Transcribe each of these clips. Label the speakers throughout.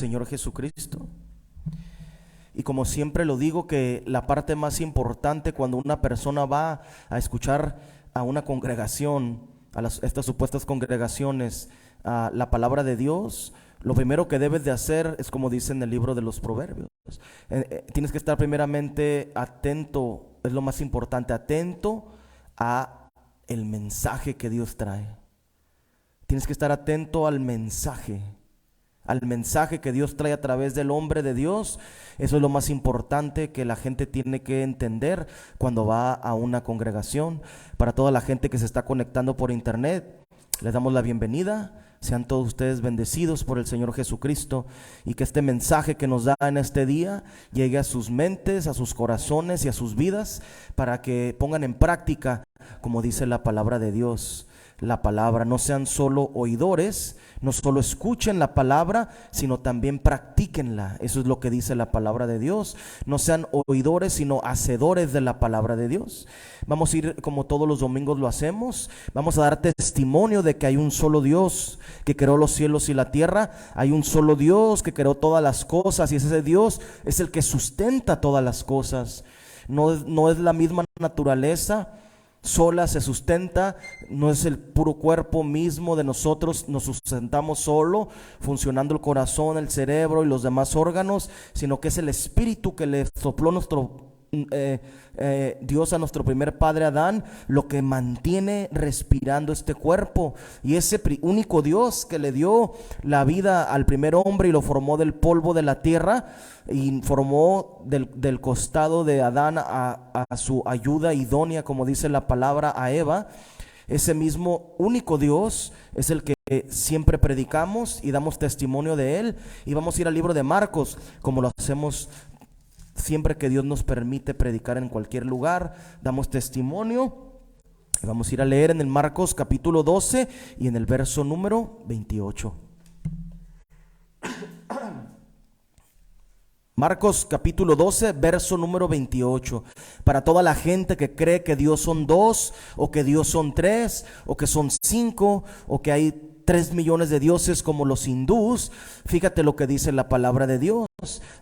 Speaker 1: Señor Jesucristo. Y como siempre lo digo, que la parte más importante cuando una persona va a escuchar a una congregación, estas supuestas congregaciones, la palabra de Dios, lo primero que debes de hacer es como dice en el libro de los Proverbios. Tienes que estar primeramente atento, es lo más importante, atento a el mensaje que Dios trae. Tienes que estar atento al mensaje que Dios trae a través del hombre de Dios. Eso es lo más importante que la gente tiene que entender cuando va a una congregación. Para toda la gente que se está conectando por internet, les damos la bienvenida. Sean todos ustedes bendecidos por el Señor Jesucristo, y que este mensaje que nos da en este día llegue a sus mentes, a sus corazones y a sus vidas, para que pongan en práctica, como dice la palabra de Dios. La palabra, no sean solo oidores, no solo escuchen la palabra, sino también practíquenla. Eso es lo que dice la palabra de Dios. No sean oidores, sino hacedores de la palabra de Dios. Vamos a ir como todos los domingos lo hacemos. Vamos a dar testimonio de que hay un solo Dios que creó los cielos y la tierra. Hay un solo Dios que creó todas las cosas, y ese Dios es el que sustenta todas las cosas. No es la misma naturaleza sola se sustenta, no es el puro cuerpo mismo de nosotros, nos sustentamos solo, funcionando el corazón, el cerebro y los demás órganos, sino que es el espíritu que le sopló Dios a nuestro primer padre Adán, lo que mantiene respirando este cuerpo. Y ese único Dios que le dio la vida al primer hombre y lo formó del polvo de la tierra, y formó del costado de Adán a su ayuda idónea, como dice la palabra, a Eva. Ese mismo único Dios es el que siempre predicamos y damos testimonio de él. Y vamos a ir al libro de Marcos, como lo hacemos siempre que Dios nos permite predicar en cualquier lugar. Damos testimonio. Vamos a ir a leer en el Marcos capítulo 12 y en el verso número 28. Marcos capítulo 12, verso número 28. Para toda la gente que cree que Dios son dos, o que Dios son tres, o que son cinco, o que hay 3 millones de dioses como los hindús, fíjate lo que dice la palabra de Dios.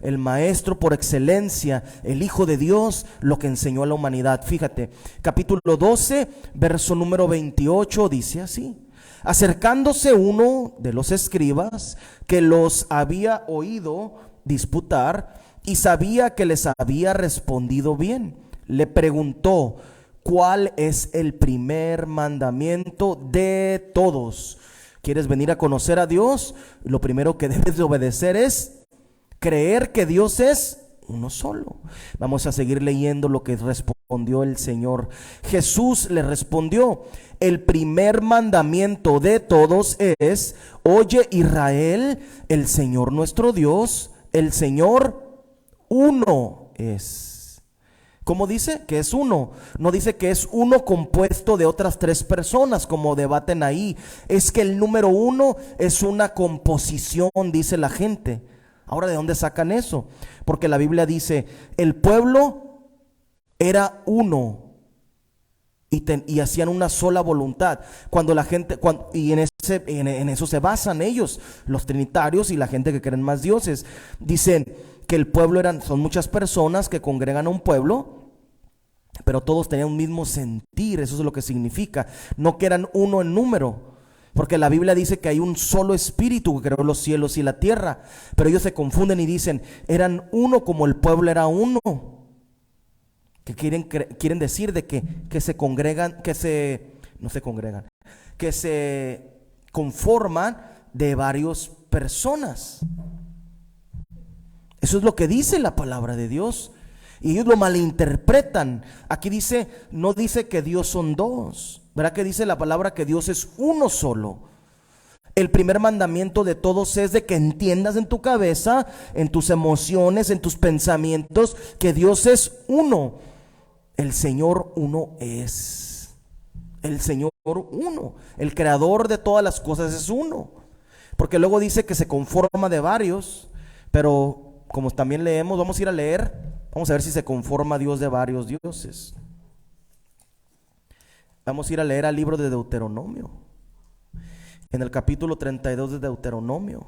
Speaker 1: El maestro por excelencia, el Hijo de Dios, lo que enseñó a la humanidad. Fíjate, capítulo 12, verso número 28, dice así: acercándose uno de los escribas que los había oído disputar y sabía que les había respondido bien, le preguntó: ¿cuál es el primer mandamiento de todos? ¿Quieres venir a conocer a Dios? Lo primero que debes de obedecer es creer que Dios es uno solo. Vamos a seguir leyendo lo que respondió el Señor. Jesús le respondió: el primer mandamiento de todos es: oye Israel, el Señor nuestro Dios, el Señor uno es. ¿Cómo dice? Que es uno. No dice que es uno compuesto de otras 3 personas, como debaten ahí. Es que el número 1 es una composición, dice la gente. Ahora, ¿de dónde sacan eso? Porque la Biblia dice: el pueblo era uno y hacían una sola voluntad. Cuando la gente, y en eso se basan ellos, los trinitarios y la gente que creen más dioses. Dicen que el pueblo son muchas personas que congregan a un pueblo, pero todos tenían un mismo sentir. Eso es lo que significa, no que eran uno en número. Porque la Biblia dice que hay un solo espíritu que creó los cielos y la tierra, pero ellos se confunden y dicen: eran uno como el pueblo era uno. Que quieren decir de que se congregan, no se congregan, que se conforman de varias personas. Eso es lo que dice la palabra de Dios, y ellos lo malinterpretan. Aquí dice, no dice que Dios son dos, ¿verdad? Que dice la palabra que Dios es uno solo. El primer mandamiento de todos es de que entiendas en tu cabeza, en tus emociones, en tus pensamientos, que Dios es uno. El Señor uno es. El Señor uno. El creador de todas las cosas es uno. Porque luego dice que se conforma de varios, pero como también leemos, vamos a ir a leer, vamos a ver si se conforma Dios de varios dioses. Vamos a ir a leer al libro de Deuteronomio, en el capítulo 32 de Deuteronomio.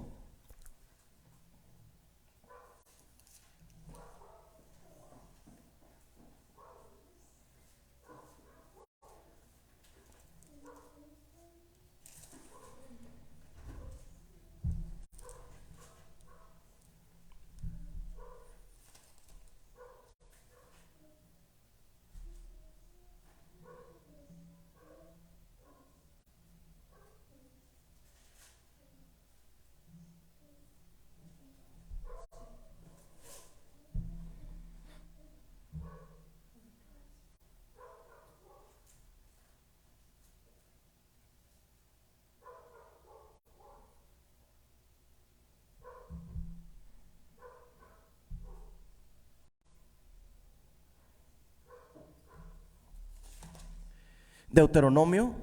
Speaker 1: Deuteronomio,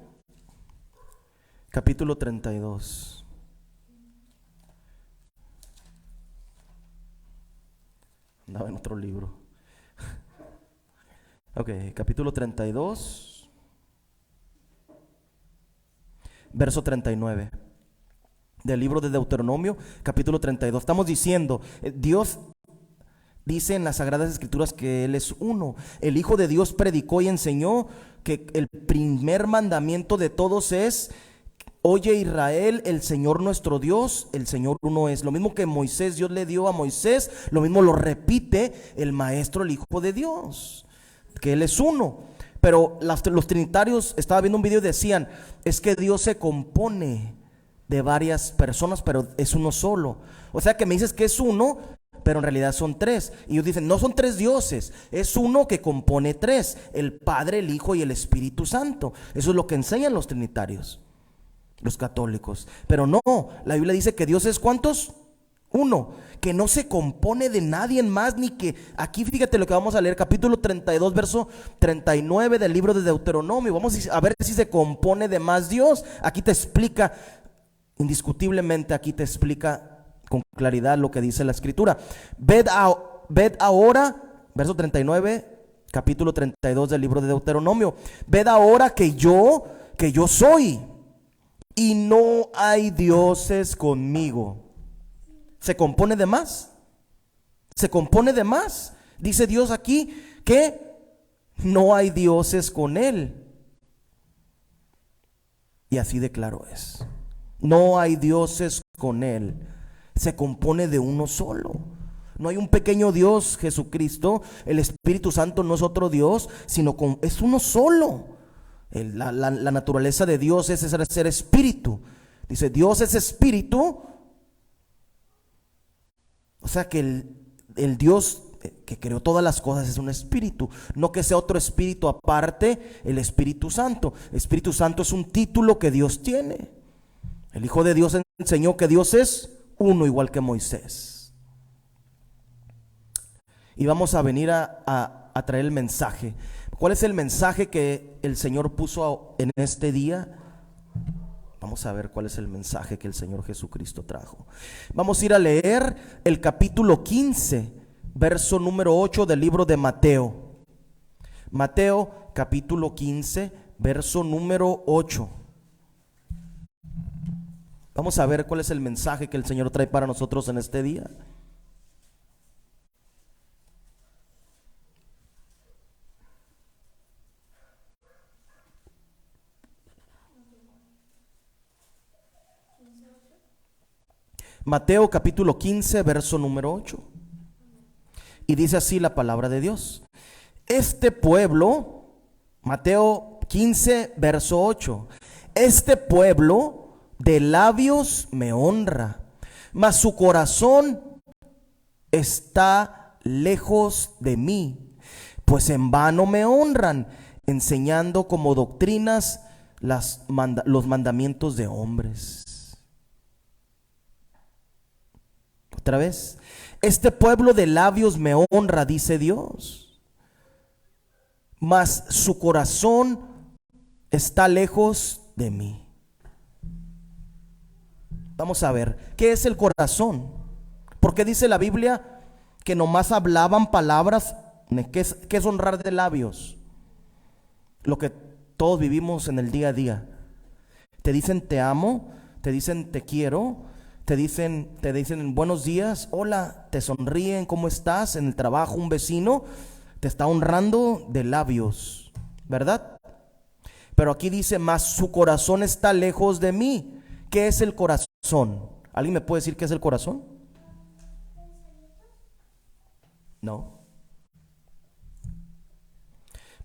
Speaker 1: capítulo 32. Andaba en otro libro. Ok, capítulo 32, verso 39. Del libro de Deuteronomio, capítulo 32. Estamos diciendo, Dios dice en las Sagradas Escrituras que Él es uno. El Hijo de Dios predicó y enseñó que el primer mandamiento de todos es: oye Israel, el Señor nuestro Dios, el Señor uno es. Lo mismo que Moisés, Dios le dio a Moisés, lo mismo lo repite el Maestro, el Hijo de Dios, que Él es uno. Pero los trinitarios, estaba viendo un video y decían, es que Dios se compone de varias personas, pero es uno solo. O sea que me dices que es uno, pero en realidad son tres. Y ellos dicen, no son tres dioses, es uno que compone tres: el Padre, el Hijo y el Espíritu Santo. Eso es lo que enseñan los trinitarios, los católicos. Pero no, la Biblia dice que Dios es ¿cuántos? Uno, que no se compone de nadie más, ni que, aquí fíjate lo que vamos a leer, capítulo 32, verso 39 del libro de Deuteronomio. Vamos a ver si se compone de más Dios. Aquí te explica, indiscutiblemente aquí te explica con claridad lo que dice la Escritura. Ved ahora, verso 39, capítulo 32 del libro de Deuteronomio. Ved ahora que yo soy, y no hay dioses conmigo. ¿Se compone de más? ¿Se compone de más? Dice Dios aquí que no hay dioses con Él. Y así de claro es. No hay dioses con Él. Se compone de uno solo. No hay un pequeño Dios, Jesucristo. El Espíritu Santo no es otro Dios, sino es uno solo. La naturaleza de Dios es ser espíritu. Dice, Dios es espíritu. O sea que el Dios que creó todas las cosas es un espíritu. No que sea otro espíritu aparte, el Espíritu Santo. El Espíritu Santo es un título que Dios tiene. El Hijo de Dios enseñó que Dios es uno, igual que Moisés. Y vamos a venir a traer el mensaje. ¿Cuál es el mensaje que el Señor puso en este día? Vamos a ver cuál es el mensaje que el Señor Jesucristo trajo. Vamos a ir a leer el capítulo 15, verso número 8 del libro de Mateo. Mateo capítulo 15, verso número 8. Vamos a ver cuál es el mensaje que el Señor trae para nosotros en este día. Mateo capítulo 15, verso número 8. Y dice así la palabra de Dios. Este pueblo, Mateo 15, verso 8. Este pueblo de labios me honra, mas su corazón está lejos de mí, pues en vano me honran, enseñando como doctrinas los mandamientos de hombres. Otra vez, este pueblo de labios me honra, dice Dios, mas su corazón está lejos de mí. Vamos a ver, ¿qué es el corazón? Porque dice la Biblia que nomás hablaban palabras. ¿Qué es honrar de labios? Lo que todos vivimos en el día a día. Te dicen te amo, te dicen te quiero, te dicen buenos días, hola, te sonríen, ¿cómo estás? En el trabajo un vecino te está honrando de labios, ¿verdad? Pero aquí dice, mas su corazón está lejos de mí. ¿Qué es el corazón? ¿Alguien me puede decir qué es el corazón? No.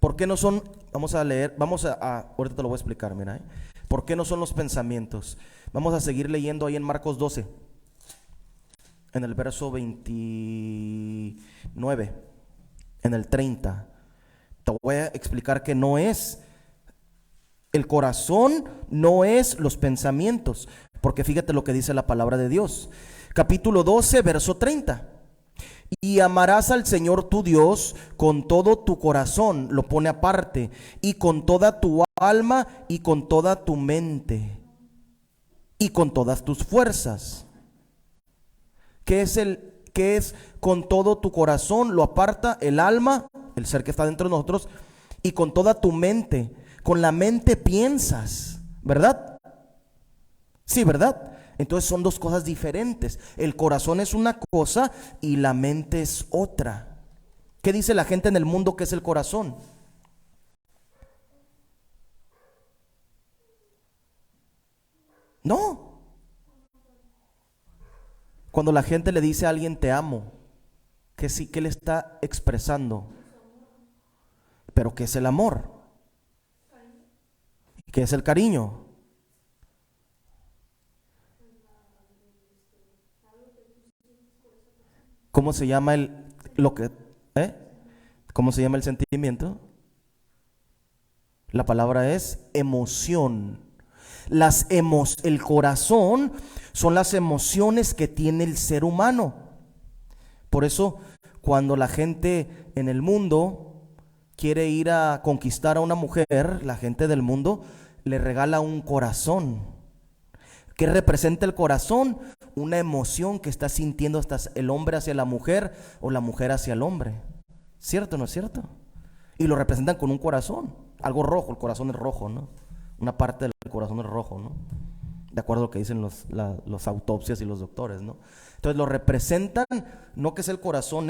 Speaker 1: ¿Por qué no son? Vamos a leer, ahorita te lo voy a explicar, mira, ¿por qué no son los pensamientos? Vamos a seguir leyendo ahí en Marcos 12, en el verso 29, en el 30. Te voy a explicar que no es, el corazón no es los pensamientos, porque fíjate lo que dice la palabra de Dios. Capítulo 12, verso 30. Y amarás al Señor tu Dios con todo tu corazón, lo pone aparte, y con toda tu alma y con toda tu mente y con todas tus fuerzas. ¿Qué es con todo tu corazón? Lo aparta el alma, el ser que está dentro de nosotros, y con toda tu mente. Con la mente piensas, ¿verdad? Sí, ¿verdad? Entonces son dos cosas diferentes. El corazón es una cosa y la mente es otra. ¿Qué dice la gente en el mundo que es el corazón? No. Cuando la gente le dice a alguien te amo, que sí, que le está expresando. Pero ¿qué es el amor? ¿Qué es el cariño? ¿Cómo se llama eh? ¿Cómo se llama el sentimiento? La palabra es emoción. El corazón son las emociones que tiene el ser humano. Por eso, cuando la gente en el mundo quiere ir a conquistar a una mujer, la gente del mundo le regala un corazón. ¿Qué representa el corazón? Una emoción que está sintiendo el hombre hacia la mujer o la mujer hacia el hombre. ¿Cierto o no es cierto? Y lo representan con un corazón, algo rojo. El corazón es rojo, ¿no? Una parte del corazón es rojo, ¿no? De acuerdo a lo que dicen los autopsias y los doctores, ¿no? Entonces lo representan, no que es el corazón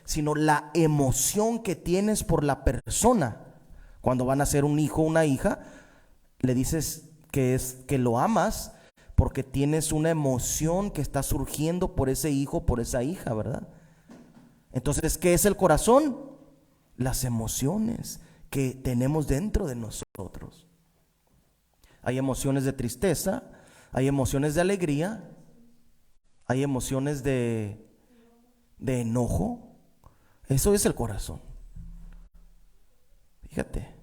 Speaker 1: sino la emoción que tienes por la persona. Cuando van a ser un hijo o una hija, le dices que lo amas porque tienes una emoción que está surgiendo por ese hijo, por esa hija, ¿verdad? Entonces, ¿qué es el corazón? Las emociones que tenemos dentro de nosotros. Hay emociones de tristeza, hay emociones de alegría, hay emociones de enojo. Eso es el corazón. Fíjate.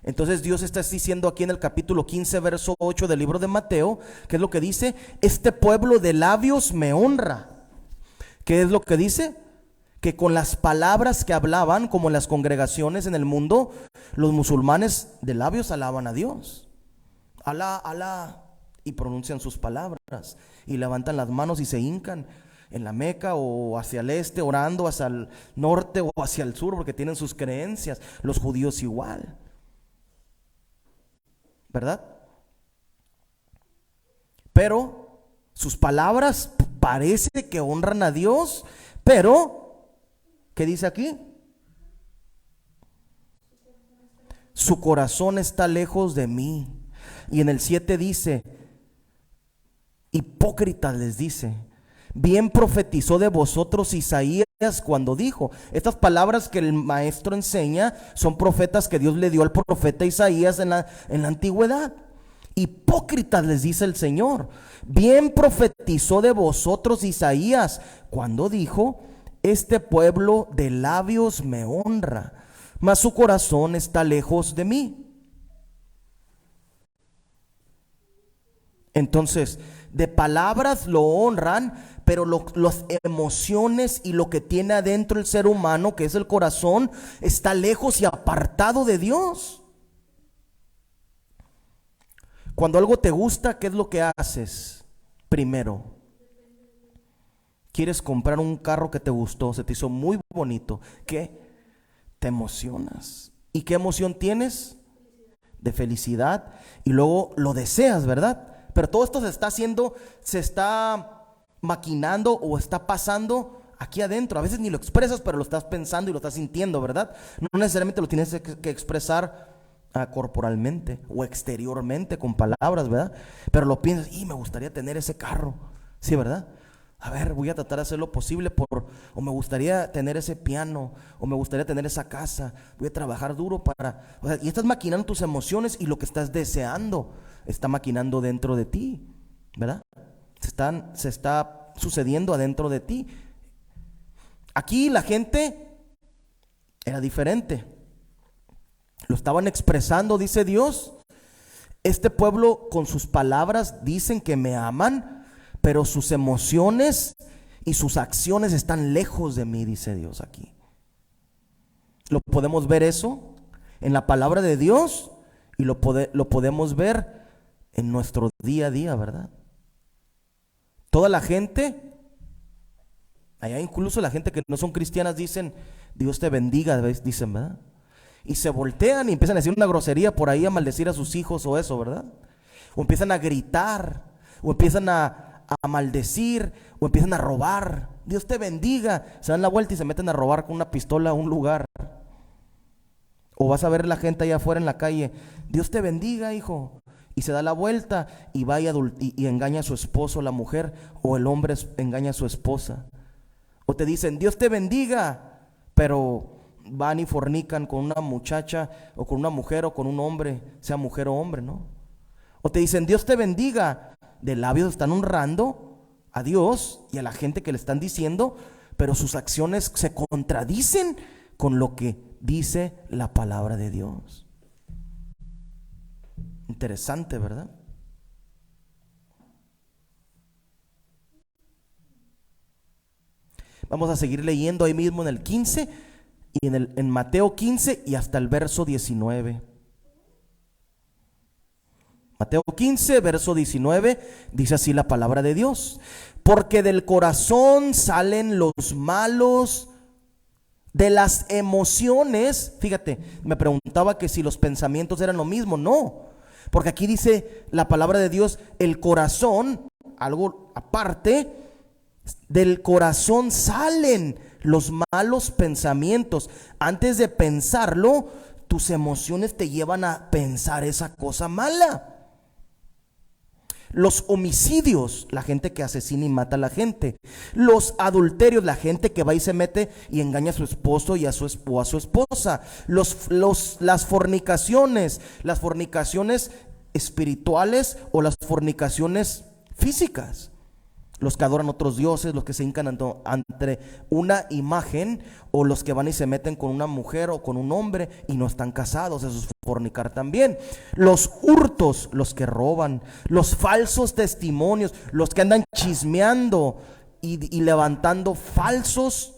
Speaker 1: Entonces Dios está diciendo aquí en el capítulo 15, verso 8 del libro de Mateo, ¿qué es lo que dice? Este pueblo de labios me honra. ¿Qué es lo que dice? Que con las palabras que hablaban, como en las congregaciones en el mundo, los musulmanes de labios alaban a Dios. Alá, Alá, y pronuncian sus palabras, y levantan las manos y se hincan en la Meca o hacia el este, orando hacia el norte o hacia el sur, porque tienen sus creencias. Los judíos igual, ¿verdad? Pero sus palabras parece que honran a Dios, pero ¿qué dice aquí? Su corazón está lejos de mí. Y en el 7 dice, hipócritas les dice, bien profetizó de vosotros Isaías cuando dijo. Estas palabras que el maestro enseña son profetas que Dios le dio al profeta Isaías en la antigüedad. Hipócritas les dice el Señor, bien profetizó de vosotros Isaías cuando dijo, este pueblo de labios me honra, mas su corazón está lejos de mí. Entonces, de palabras lo honran, pero las emociones y lo que tiene adentro el ser humano, que es el corazón, está lejos y apartado de Dios. Cuando algo te gusta, ¿qué es lo que haces? Primero, quieres comprar un carro que te gustó, se te hizo muy bonito. ¿Qué? Te emocionas. ¿Y qué emoción tienes? De felicidad. Y luego lo deseas, ¿verdad? Pero todo esto se está maquinando o está pasando aquí adentro. A veces ni lo expresas, pero lo estás pensando y lo estás sintiendo, ¿verdad? No necesariamente lo tienes que expresar corporalmente o exteriormente con palabras, ¿verdad? Pero lo piensas, y me gustaría tener ese carro, ¿sí, verdad? A ver, voy a tratar de hacer lo posible o me gustaría tener ese piano, o me gustaría tener esa casa, voy a trabajar duro y estás maquinando tus emociones y lo que estás deseando está maquinando dentro de ti, ¿verdad? Se está sucediendo adentro de ti. Aquí la gente era diferente. Lo estaban expresando, dice Dios. Este pueblo con sus palabras dicen que me aman, pero sus emociones y sus acciones están lejos de mí, dice Dios aquí. ¿Lo podemos ver eso en la palabra de Dios? Y lo podemos ver en nuestro día a día, ¿verdad? Toda la gente, allá incluso la gente que no son cristianas dicen, Dios te bendiga, dicen, ¿verdad? Y se voltean y empiezan a decir una grosería por ahí, a maldecir a sus hijos o eso, ¿verdad? O empiezan a gritar, o empiezan a maldecir, o empiezan a robar. Dios te bendiga. Se dan la vuelta y se meten a robar con una pistola a un lugar. O vas a ver la gente allá afuera en la calle, Dios te bendiga, hijo. Y se da la vuelta y va y engaña a su esposo, la mujer, o el hombre engaña a su esposa. O te dicen, Dios te bendiga, pero van y fornican con una muchacha, o con una mujer, o con un hombre, sea mujer o hombre, ¿no? O te dicen, Dios te bendiga, de labios están honrando a Dios y a la gente que le están diciendo, pero sus acciones se contradicen con lo que dice la palabra de Dios. Interesante, ¿verdad? Vamos a seguir leyendo ahí mismo en el 15 y en Mateo 15 y hasta el verso 19. Mateo 15, verso 19, dice así la palabra de Dios: porque del corazón salen los malos, de las emociones. Fíjate, me preguntaba que si los pensamientos eran lo mismo. No, porque aquí dice la palabra de Dios, el corazón, algo aparte. Del corazón salen los malos pensamientos. Antes de pensarlo, tus emociones te llevan a pensar esa cosa mala. Los homicidios, la gente que asesina y mata a la gente. Los adulterios, la gente que va y se mete y engaña a su esposo y a su esposa. Las fornicaciones espirituales o las fornicaciones físicas. Los que adoran otros dioses, los que se hincan ante una imagen, o los que van y se meten con una mujer o con un hombre y no están casados, eso es fornicar también. Los hurtos, los que roban, los falsos testimonios, los que andan chismeando y levantando falsos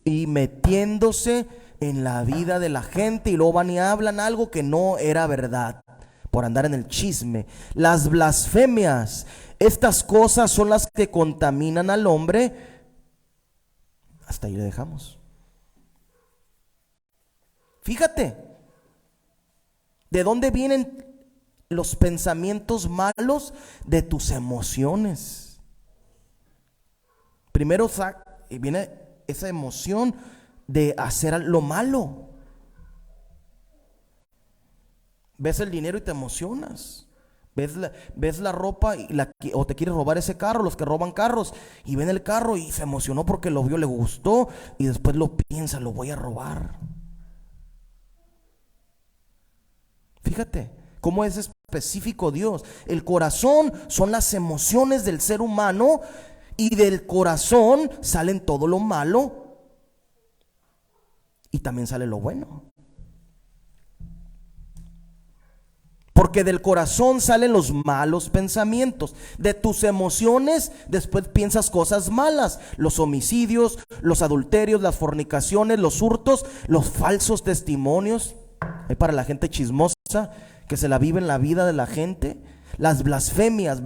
Speaker 1: y metiéndose en la vida de la gente, y luego van y hablan algo que no era verdad por andar en el chisme. Las blasfemias, estas cosas son las que contaminan al hombre. Hasta ahí le dejamos. Fíjate, ¿de dónde vienen los pensamientos malos? De tus emociones. Primero viene esa emoción de hacer lo malo. Ves el dinero y te emocionas. Ves la ropa o te quieres robar ese carro. Los que roban carros y ven el carro y se emocionó porque lo vio, le gustó, y después lo piensa, lo voy a robar. Fíjate cómo es específico Dios. El corazón son las emociones del ser humano, y del corazón salen todo lo malo y también sale lo bueno. Porque del corazón salen los malos pensamientos. De tus emociones después piensas cosas malas. Los homicidios, los adulterios, las fornicaciones, los hurtos, los falsos testimonios. Hay para la gente chismosa que se la vive en la vida de la gente. Las blasfemias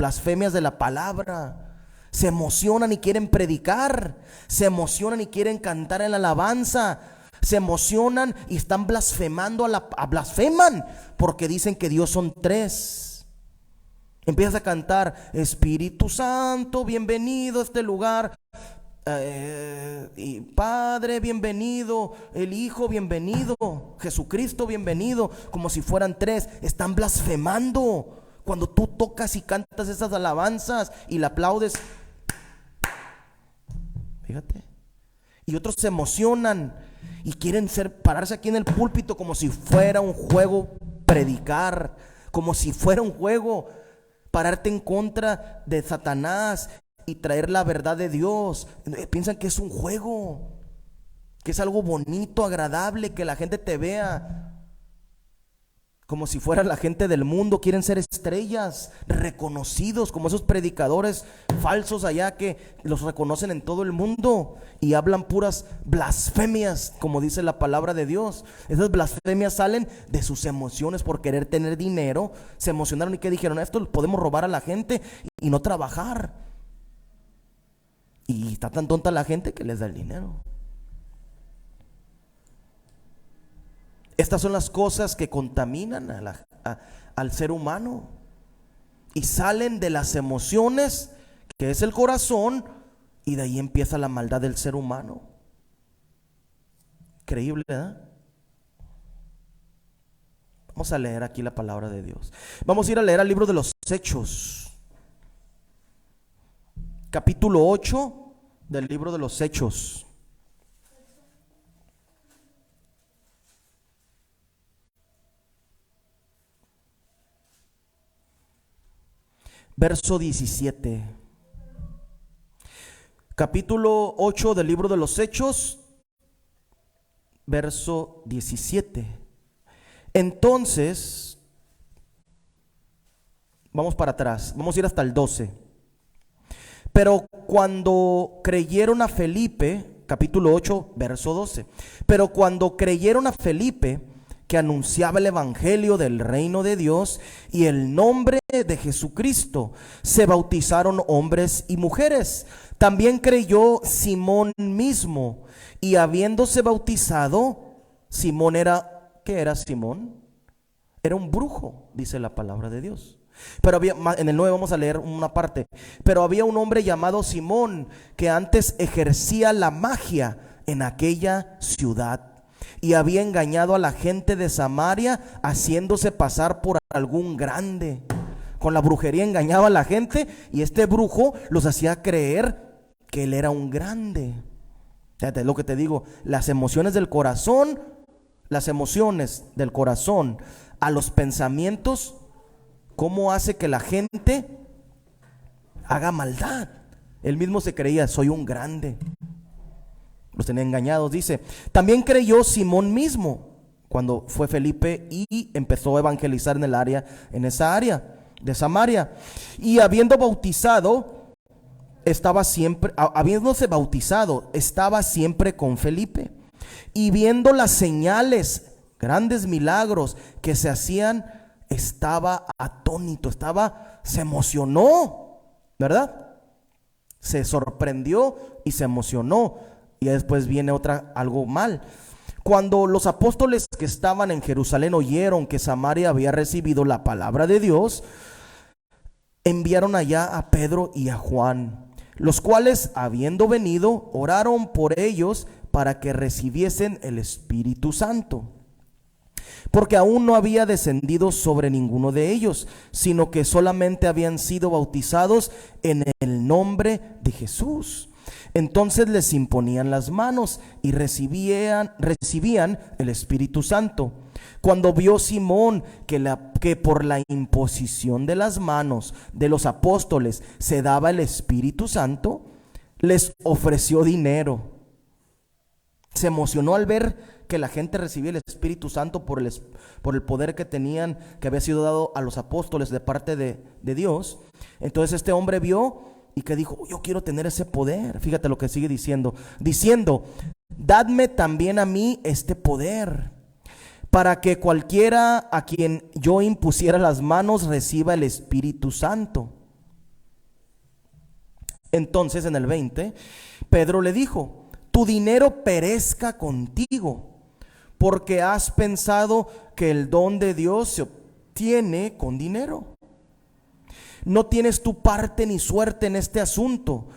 Speaker 1: de la palabra. Se emocionan y quieren predicar. Se emocionan y quieren cantar en la alabanza. Se emocionan y están blasfemando blasfeman porque dicen que Dios son tres. Empiezas a cantar: Espíritu Santo, bienvenido a este lugar, y Padre, bienvenido, el Hijo, bienvenido, Jesucristo, bienvenido, como si fueran tres. Están blasfemando cuando tú tocas y cantas esas alabanzas y le aplaudes. Fíjate. Y otros se emocionan y quieren pararse aquí en el púlpito como si fuera un juego, predicar como si fuera un juego, pararte en contra de Satanás y traer la verdad de Dios. Piensan que es un juego, que es algo bonito, agradable, que la gente te vea como si fuera la gente del mundo, quieren ser estrellas, reconocidos, como esos predicadores falsos allá que los reconocen en todo el mundo y hablan puras blasfemias, como dice la palabra de Dios. Esas blasfemias salen de sus emociones por querer tener dinero. Se emocionaron y ¿qué dijeron? Esto lo podemos robar a la gente y no trabajar. Y está tan tonta la gente que les da el dinero. Estas son las cosas que contaminan al ser humano y salen de las emociones, que es el corazón, y de ahí empieza la maldad del ser humano. Increíble, ¿verdad? Vamos a leer aquí la palabra de Dios. Vamos a ir a leer al libro de los Hechos, capítulo 8 del libro de los Hechos. Verso 17. Capítulo 8 del libro de los Hechos, verso 17. Entonces, vamos para atrás, vamos a ir hasta el 12. Pero cuando creyeron a Felipe, capítulo 8, verso 12. Pero cuando creyeron a Felipe, que anunciaba el evangelio del reino de Dios y el nombre de Jesucristo, se bautizaron hombres y mujeres. También creyó Simón mismo, y habiéndose bautizado, Simón era, ¿qué era Simón? Era un brujo, dice la palabra de Dios. Pero había, en el 9 vamos a leer una parte. Pero había un hombre llamado Simón, que antes ejercía la magia en aquella ciudad, y había engañado a la gente de Samaria, haciéndose pasar por algún grande. Con la brujería engañaba a la gente, y este brujo los hacía creer que él era un grande. Fíjate lo que te digo, las emociones del corazón a los pensamientos, ¿cómo hace que la gente haga maldad? Él mismo se creía, soy un grande. Los tenía engañados, dice. También creyó Simón mismo, cuando fue Felipe y empezó a evangelizar en esa área de Samaria. Y habiéndose bautizado, estaba siempre con Felipe. Y viendo las señales, grandes milagros que se hacían, estaba atónito, se emocionó, ¿verdad? Se sorprendió y se emocionó. Y después viene algo mal. Cuando los apóstoles que estaban en Jerusalén oyeron que Samaria había recibido la palabra de Dios, enviaron allá a Pedro y a Juan, los cuales, habiendo venido, oraron por ellos para que recibiesen el Espíritu Santo, porque aún no había descendido sobre ninguno de ellos, sino que solamente habían sido bautizados en el nombre de Jesús. Entonces les imponían las manos y recibían el Espíritu Santo. Cuando vio Simón que por la imposición de las manos de los apóstoles se daba el Espíritu Santo, les ofreció dinero. Se emocionó al ver que la gente recibía el Espíritu Santo por el poder que tenían, que había sido dado a los apóstoles de parte de Dios. Entonces este hombre vio y que dijo, yo quiero tener ese poder. Fíjate lo que sigue diciendo, dadme también a mí este poder, para que cualquiera a quien yo impusiera las manos reciba el Espíritu Santo. Entonces en el 20, Pedro le dijo, tu dinero perezca contigo, porque has pensado que el don de Dios se obtiene con dinero. No tienes tu parte ni suerte en este asunto,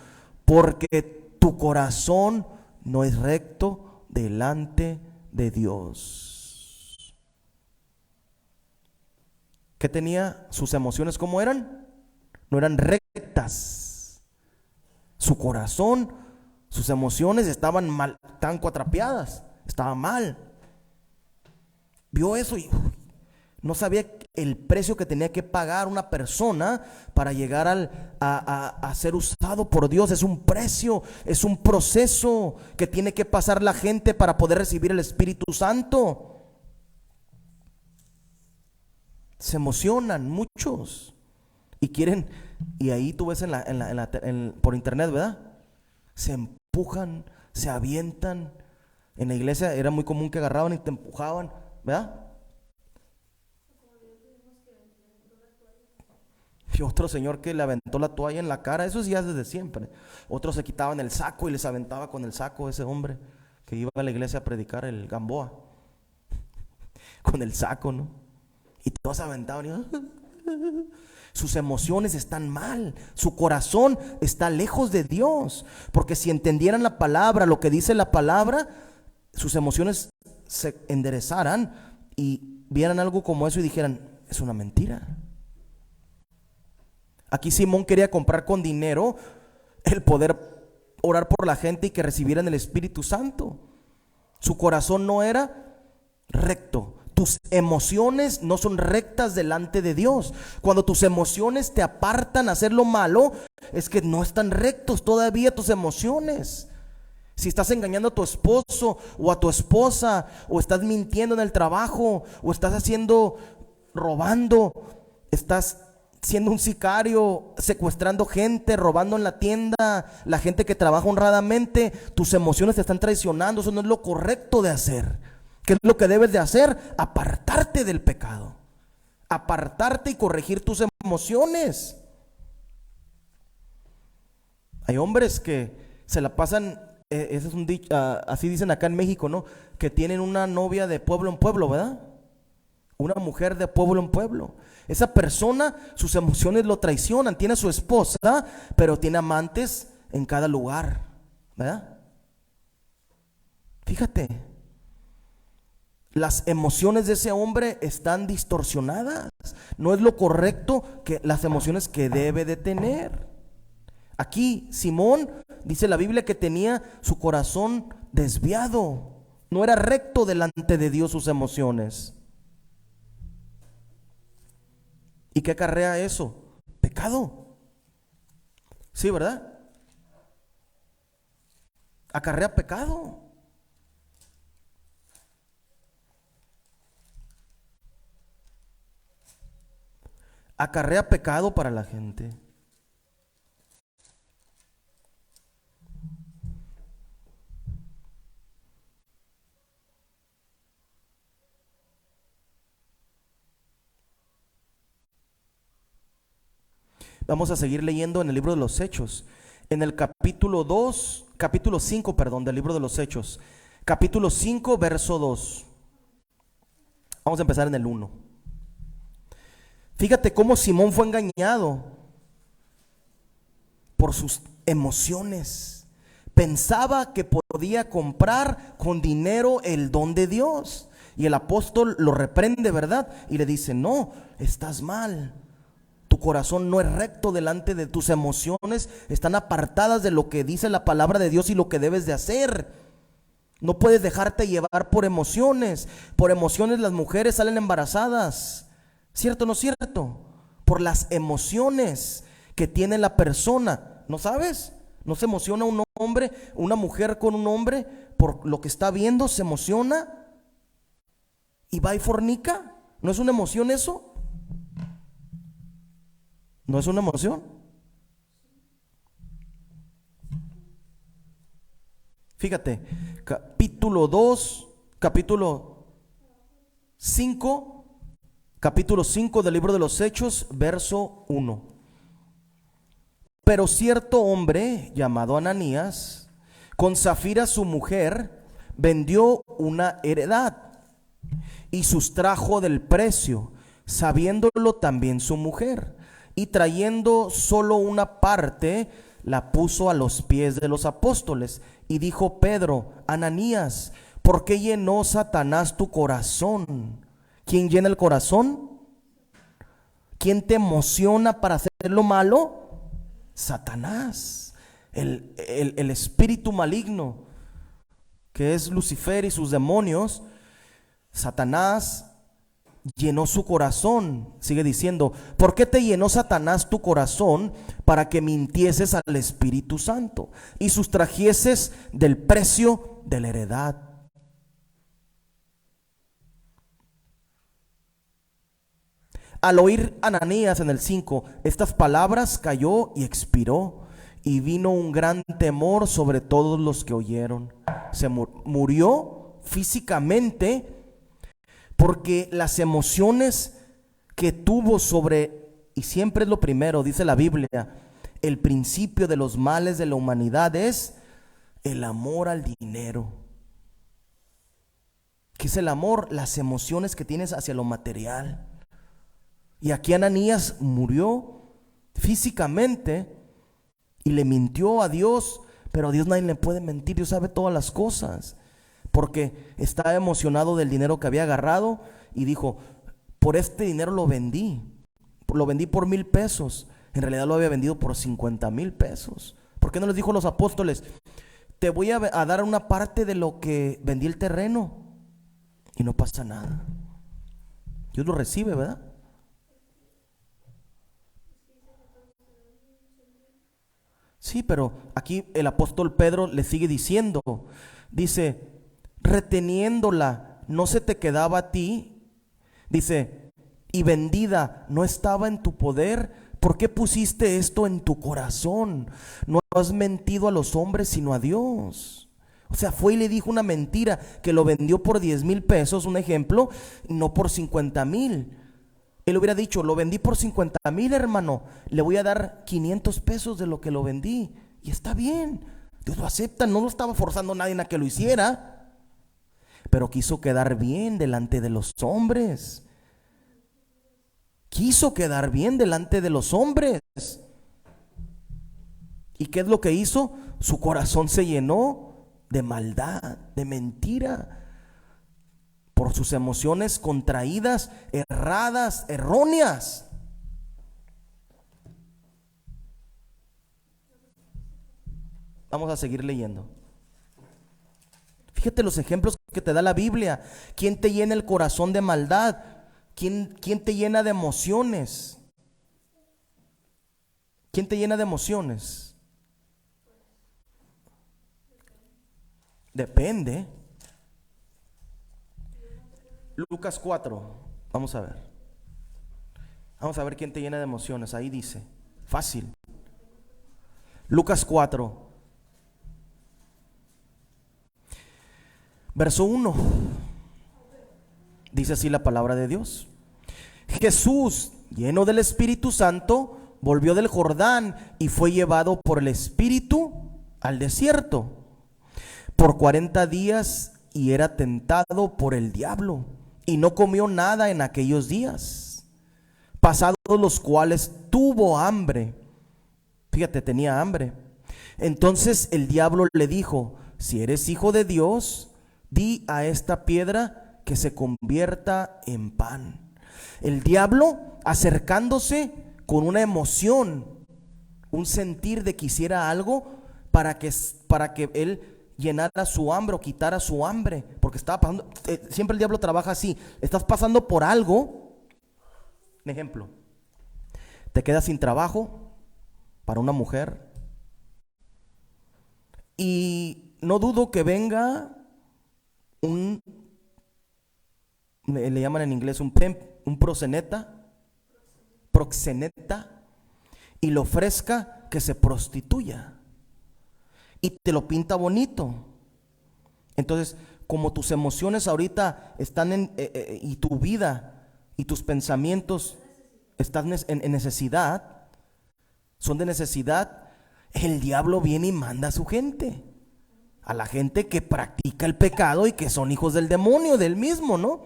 Speaker 1: porque tu corazón no es recto delante de Dios. ¿Qué tenía? Sus emociones, ¿cómo eran? No eran rectas. Su corazón, sus emociones estaban mal, tan cuatrapeadas, estaba mal. Vio eso y no sabía el precio que tenía que pagar una persona para llegar a ser usado por Dios. Es un precio, es un proceso que tiene que pasar la gente para poder recibir el Espíritu Santo. Se emocionan muchos y quieren, y ahí tú ves por internet, ¿verdad? Se empujan, se avientan. En la iglesia era muy común que agarraban y te empujaban, ¿verdad? Y otro señor que le aventó la toalla en la cara, eso es ya desde siempre. Otros se quitaban el saco y les aventaba con el saco ese hombre que iba a la iglesia a predicar, el Gamboa, con el saco, ¿no? Y todos se aventaban y sus emociones están mal, su corazón está lejos de Dios, porque si entendieran la palabra, lo que dice la palabra, sus emociones se enderezaran y vieran algo como eso y dijeran, es una mentira. Aquí Simón quería comprar con dinero el poder orar por la gente y que recibieran el Espíritu Santo. Su corazón no era recto. Tus emociones no son rectas delante de Dios. Cuando tus emociones te apartan a hacer lo malo, es que no están rectos todavía tus emociones. Si estás engañando a tu esposo o a tu esposa, o estás mintiendo en el trabajo, o estás robando, estás siendo un sicario, secuestrando gente, robando en la tienda, la gente que trabaja honradamente, tus emociones te están traicionando. Eso no es lo correcto de hacer. ¿Qué es lo que debes de hacer? Apartarte del pecado, apartarte y corregir tus emociones. Hay hombres que se la pasan, ese es un dicho, así dicen acá en México, ¿no? Que tienen una novia de pueblo en pueblo, ¿verdad? Una mujer de pueblo en pueblo. Esa persona, sus emociones lo traicionan. Tiene a su esposa, pero tiene amantes en cada lugar, ¿verdad? Fíjate, las emociones de ese hombre están distorsionadas. No es lo correcto que las emociones que debe de tener. Aquí Simón, dice la Biblia, que tenía su corazón desviado. No era recto delante de Dios sus emociones. ¿Y qué acarrea eso? Pecado. Sí, ¿verdad? Acarrea pecado. Acarrea pecado para la gente. Vamos a seguir leyendo en el libro de los Hechos. En el capítulo 5, del libro de los Hechos. Capítulo 5, verso 2. Vamos a empezar en el 1. Fíjate cómo Simón fue engañado por sus emociones. Pensaba que podía comprar con dinero el don de Dios. Y el apóstol lo reprende, ¿verdad? Y le dice, no, estás mal. Tu corazón no es recto delante de tus emociones, están apartadas de lo que dice la palabra de Dios y lo que debes de hacer. No puedes dejarte llevar por emociones. Por emociones las mujeres salen embarazadas. ¿Cierto o no cierto? Por las emociones que tiene la persona. ¿No sabes? ¿No se emociona un hombre, una mujer con un hombre por lo que está viendo? ¿Se emociona? ¿Y va y fornica? ¿No es una emoción eso? ¿No es una emoción? Fíjate, capítulo 5 del libro de los Hechos, verso 1. Pero cierto hombre llamado Ananías, con Zafira su mujer, vendió una heredad y sustrajo del precio, sabiéndolo también su mujer. Y trayendo solo una parte, la puso a los pies de los apóstoles. Y dijo Pedro, Ananías, ¿por qué llenó Satanás tu corazón? ¿Quién llena el corazón? ¿Quién te emociona para hacer lo malo? Satanás, el espíritu maligno, que es Lucifer y sus demonios. Satanás llenó su corazón. Sigue diciendo, ¿por qué te llenó Satanás tu corazón para que mintieses al Espíritu Santo y sustrajeses del precio de la heredad? Al oír Ananías en el 5 estas palabras, cayó y expiró, y vino un gran temor sobre todos los que oyeron. Se murió físicamente porque las emociones que tuvo sobre, y siempre es lo primero, dice la Biblia, el principio de los males de la humanidad es el amor al dinero. ¿Qué es el amor? Las emociones que tienes hacia lo material. Y aquí Ananías murió físicamente y le mintió a Dios, pero a Dios nadie le puede mentir, Dios sabe todas las cosas, porque estaba emocionado del dinero que había agarrado y dijo, por este dinero lo vendí por 1,000 pesos, en realidad lo había vendido por 50,000 pesos. ¿Por qué no les dijo a los apóstoles, te voy a dar una parte de lo que vendí el terreno? Y no pasa nada, Dios lo recibe, ¿verdad? Sí, pero aquí el apóstol Pedro le sigue diciendo, dice, reteniéndola, no se te quedaba a ti, dice, y vendida, no estaba en tu poder. ¿Por qué pusiste esto en tu corazón? No has mentido a los hombres, sino a Dios. O sea, fue y le dijo una mentira, que lo vendió por 10,000 pesos, un ejemplo, no por 50,000. Él hubiera dicho, lo vendí por 50,000, hermano, le voy a dar 500 pesos de lo que lo vendí. Y está bien, Dios lo acepta, no lo estaba forzando a nadie a que lo hiciera, pero quiso quedar bien delante de los hombres. Quiso quedar bien delante de los hombres. ¿Y qué es lo que hizo? Su corazón se llenó de maldad, de mentira, por sus emociones contraídas, erradas, erróneas. Vamos a seguir leyendo. Fíjate los ejemplos que te da la Biblia. ¿Quién te llena el corazón de maldad? ¿Quién te llena de emociones? ¿Quién te llena de emociones? Depende. Lucas 4, vamos a ver. Vamos a ver quién te llena de emociones. Ahí dice, fácil. Lucas 4, verso 1. Dice así la palabra de Dios. Jesús, lleno del Espíritu Santo, volvió del Jordán y fue llevado por el Espíritu al desierto por 40 días y era tentado por el diablo. Y no comió nada en aquellos días, pasados los cuales tuvo hambre. Fíjate, tenía hambre. Entonces el diablo le dijo, si eres hijo de Dios, di a esta piedra que se convierta en pan. El diablo acercándose con una emoción, un sentir de que hiciera algo para que él llenara su hambre o quitara su hambre, porque estaba pasando, siempre el diablo trabaja así, estás pasando por algo, un ejemplo, te quedas sin trabajo para una mujer y no dudo que venga le llaman en inglés un pimp, un proxeneta, y le ofrezca que se prostituya y te lo pinta bonito. Entonces, como tus emociones ahorita están y tu vida y tus pensamientos están en necesidad, son de necesidad, el diablo viene y manda a su gente, a la gente que practica el pecado y que son hijos del demonio, del mismo, ¿no?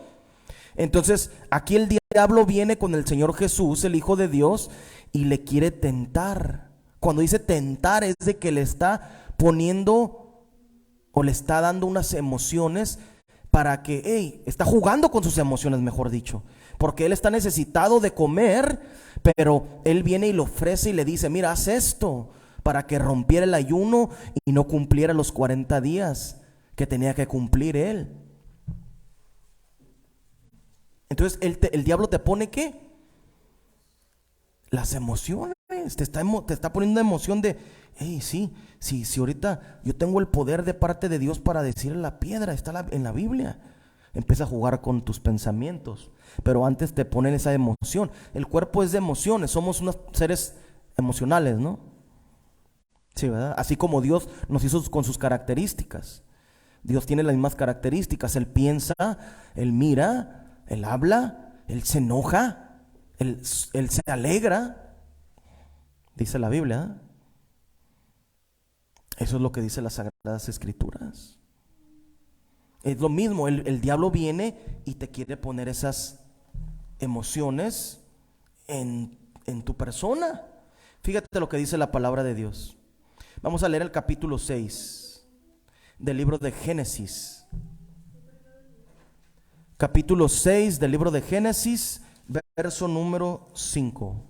Speaker 1: Entonces, aquí el diablo viene con el Señor Jesús, el Hijo de Dios, y le quiere tentar. Cuando dice tentar es de que le está poniendo o le está dando unas emociones para que, está jugando con sus emociones, mejor dicho, porque él está necesitado de comer, pero él viene y le ofrece y le dice, mira, haz esto, para que rompiera el ayuno y no cumpliera los 40 días que tenía que cumplir él. Entonces el diablo te pone ¿qué? Las emociones, te está poniendo una emoción de, hey, sí, ahorita yo tengo el poder de parte de Dios para decirle a la piedra, está en la Biblia. Empieza a jugar con tus pensamientos, pero antes te ponen esa emoción. El cuerpo es de emociones, somos unos seres emocionales, ¿no? Sí, ¿verdad? Así como Dios nos hizo con sus características. Dios tiene las mismas características. Él piensa, Él mira, Él habla, Él se enoja, Él se alegra. Dice la Biblia, ¿eh? Eso es lo que dice las Sagradas Escrituras. Es lo mismo, el diablo viene y te quiere poner esas emociones en tu persona. Fíjate lo que dice la palabra de Dios. Vamos a leer el capítulo 6 del libro de Génesis. Capítulo 6 del libro de Génesis, verso número 5.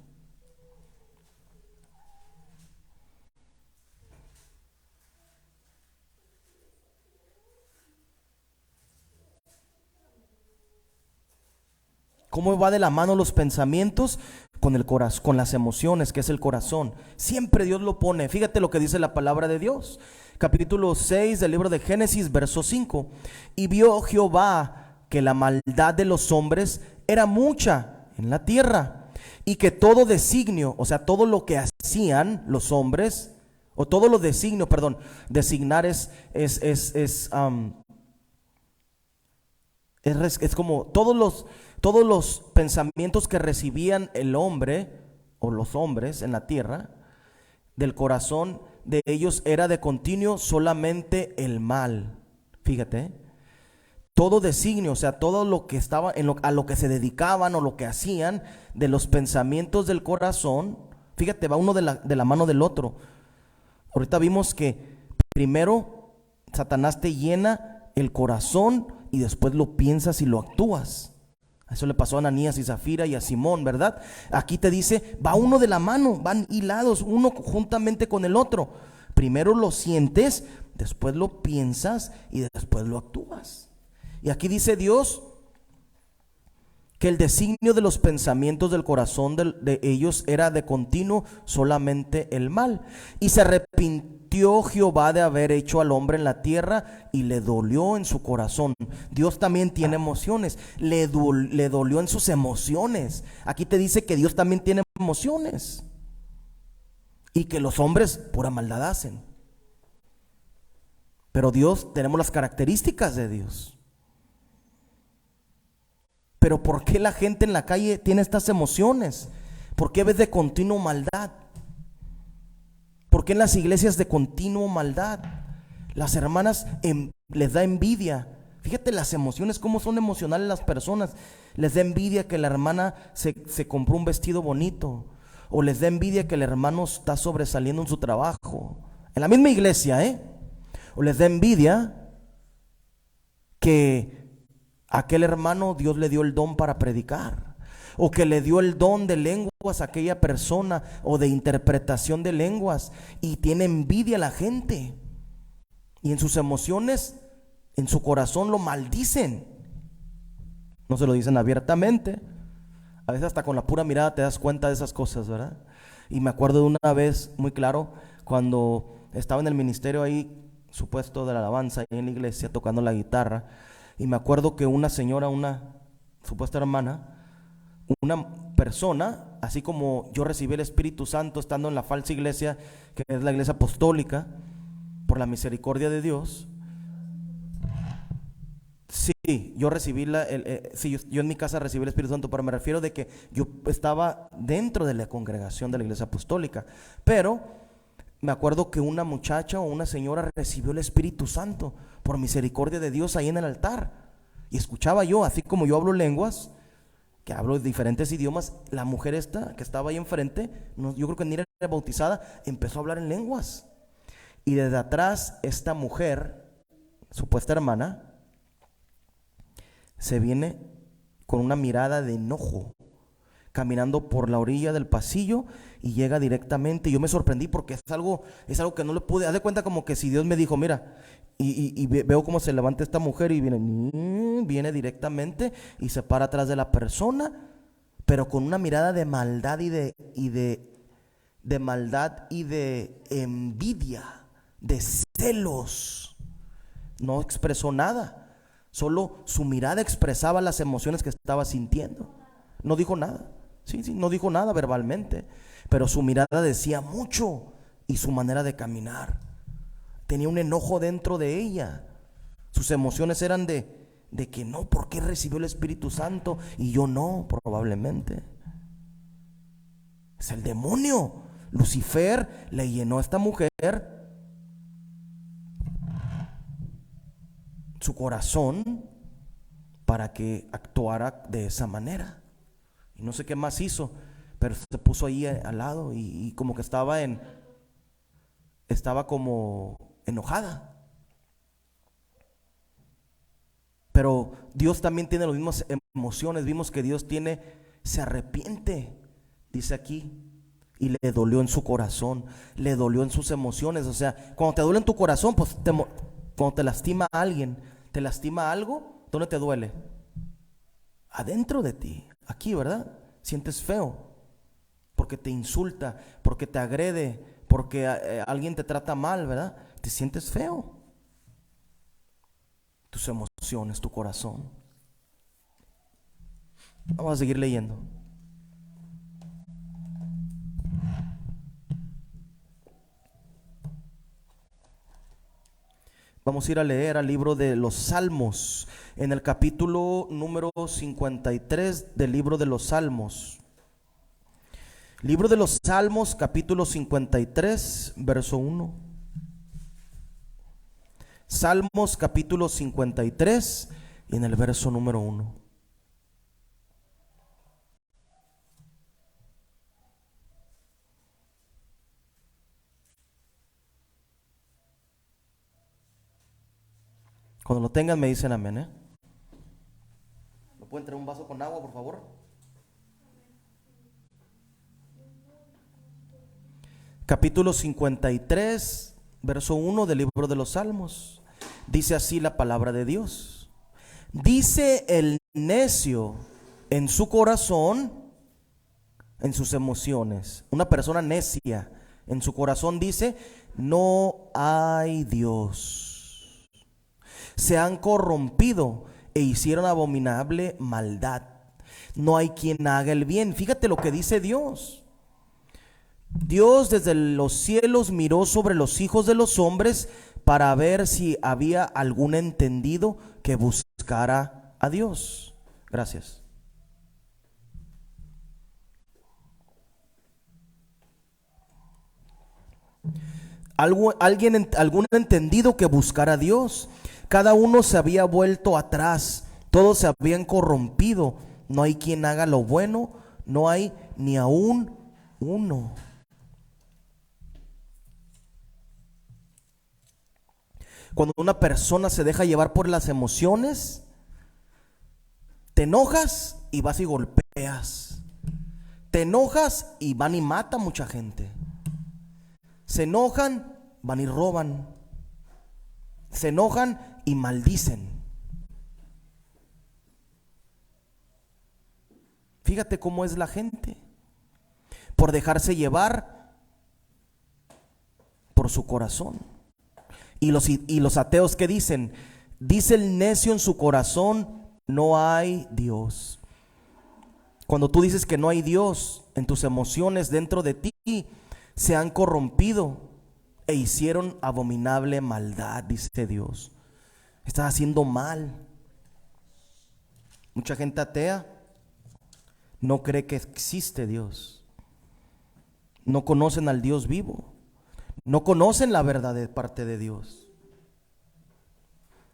Speaker 1: ¿Cómo va de la mano los pensamientos? Con el corazón, con las emociones, que es el corazón. Siempre Dios lo pone. Fíjate lo que dice la palabra de Dios. Capítulo 6 del libro de Génesis, verso 5. Y vio Jehová que la maldad de los hombres era mucha en la tierra, y que todo designio, o sea, todo lo que hacían los hombres, o todo lo designio, perdón, designar es como todos los pensamientos que recibían el hombre o los hombres en la tierra, del corazón de ellos era de continuo solamente el mal. Fíjate, todo designio, o sea, todo lo que estaba a lo que se dedicaban o lo que hacían de los pensamientos del corazón. Fíjate, va uno de la mano del otro. Ahorita vimos que primero Satanás te llena el corazón y después lo piensas y lo actúas. Eso le pasó a Ananías y Zafira y a Simón, ¿verdad? Aquí te dice, va uno de la mano, van hilados, uno juntamente con el otro. Primero lo sientes, después lo piensas y después lo actúas. Y aquí dice Dios que el designio de los pensamientos del corazón de ellos era de continuo solamente el mal. Y se arrepintió Jehová de haber hecho al hombre en la tierra, y le dolió en su corazón. Dios también tiene emociones, le dolió en sus emociones. Aquí te dice que Dios también tiene emociones, y que los hombres pura maldad hacen. Pero Dios, tenemos las características de Dios. Pero ¿por qué la gente en la calle tiene estas emociones? ¿Por qué ves de continuo maldad? ¿Por qué en las iglesias de continuo maldad? Las hermanas les da envidia. Fíjate las emociones, cómo son emocionales las personas. Les da envidia que la hermana se compró un vestido bonito, o les da envidia que el hermano está sobresaliendo en su trabajo, en la misma iglesia, o les da envidia que aquel hermano Dios le dio el don para predicar, o que le dio el don de lenguas a aquella persona, o de interpretación de lenguas, y tiene envidia a la gente, y en sus emociones, en su corazón lo maldicen. No se lo dicen abiertamente, a veces hasta con la pura mirada te das cuenta de esas cosas, ¿verdad? Y me acuerdo de una vez muy claro, cuando estaba en el ministerio ahí, supuesto de la alabanza, ahí en la iglesia, tocando la guitarra. Y me acuerdo que una señora, una supuesta hermana, una persona, así como yo recibí el Espíritu Santo estando en la falsa iglesia, que es la iglesia apostólica, por la misericordia de Dios. Sí, yo recibí yo en mi casa recibí el Espíritu Santo, pero me refiero de que yo estaba dentro de la congregación de la iglesia apostólica. Pero me acuerdo que una muchacha o una señora recibió el Espíritu Santo por misericordia de Dios ahí en el altar. Y escuchaba yo, así como yo hablo lenguas, que hablo diferentes idiomas, la mujer esta que estaba ahí enfrente, yo creo que ni era bautizada, empezó a hablar en lenguas. Y desde atrás esta mujer, supuesta hermana, se viene con una mirada de enojo, caminando por la orilla del pasillo, y llega directamente. Y yo me sorprendí porque es algo que no le pude, haz de cuenta como que si Dios me dijo, mira, y veo cómo se levanta esta mujer y viene directamente y se para atrás de la persona, pero con una mirada de maldad y de maldad y de envidia, de celos. No expresó nada, Solo su mirada expresaba las emociones que estaba sintiendo. No dijo nada. Sí, no dijo nada verbalmente, pero su mirada decía mucho, y su manera de caminar. Tenía un enojo dentro de ella. Sus emociones eran de que no, ¿por qué recibió el Espíritu Santo y yo no? Probablemente es el demonio. Lucifer le llenó a esta mujer su corazón para que actuara de esa manera. Y no sé qué más hizo, pero se puso ahí al lado y como que estaba como enojada. Pero Dios también tiene las mismas emociones. Vimos que Dios se arrepiente, dice aquí, y le dolió en su corazón, le dolió en sus emociones. O sea, cuando te duele en tu corazón, pues cuando te lastima a alguien, te lastima algo, ¿dónde te duele? Adentro de ti, aquí, ¿verdad? Sientes feo, porque te insulta, porque te agrede, porque alguien te trata mal, ¿verdad? Te sientes feo. Tus emociones, tu corazón. Vamos a seguir leyendo. Vamos a ir a leer al libro de los Salmos, en el capítulo número 53 del libro de los Salmos. Libro de los Salmos, capítulo 53, verso 1. Salmos, capítulo 53, y en el verso número 1. Cuando lo tengan me dicen amén, ¿eh? ¿Me pueden traer un vaso con agua, por favor? Capítulo 53, verso 1 del libro de los Salmos. Dice así la palabra de Dios. Dice el necio en su corazón, en sus emociones. Una persona necia en su corazón dice: no hay Dios. Se han corrompido e hicieron abominable maldad. No hay quien haga el bien. Fíjate lo que dice Dios. Dios desde los cielos miró sobre los hijos de los hombres para ver si había algún entendido que buscara a Dios. Gracias. Algún entendido que buscara a Dios. Cada uno se había vuelto atrás, todos se habían corrompido. No hay quien haga lo bueno, no hay ni aún uno. Cuando una persona se deja llevar por las emociones, te enojas y vas y golpeas. Te enojas y van y matan mucha gente. Se enojan, van y roban. Se enojan y maldicen. Fíjate cómo es la gente, por dejarse llevar por su corazón. Y los ateos, ¿qué dicen? Dice el necio en su corazón: no hay Dios. Cuando tú dices que no hay Dios, en tus emociones dentro de ti se han corrompido e hicieron abominable maldad, dice Dios. Estás haciendo mal. Mucha gente atea no cree que existe Dios. No conocen al Dios vivo. No conocen la verdad de parte de Dios.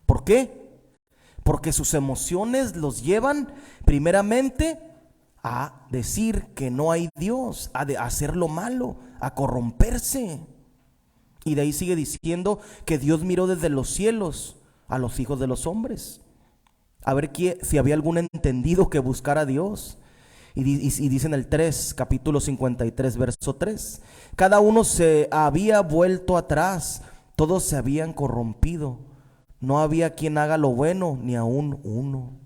Speaker 1: ¿Por qué? Porque sus emociones los llevan primeramente a decir que no hay Dios, a hacer lo malo, a corromperse. Y de ahí sigue diciendo que Dios miró desde los cielos a los hijos de los hombres, a ver si había algún entendido que buscara a Dios. Y dice en el 3, capítulo 53, verso 3: cada uno se había vuelto atrás, todos se habían corrompido, no había quien haga lo bueno, ni aún uno.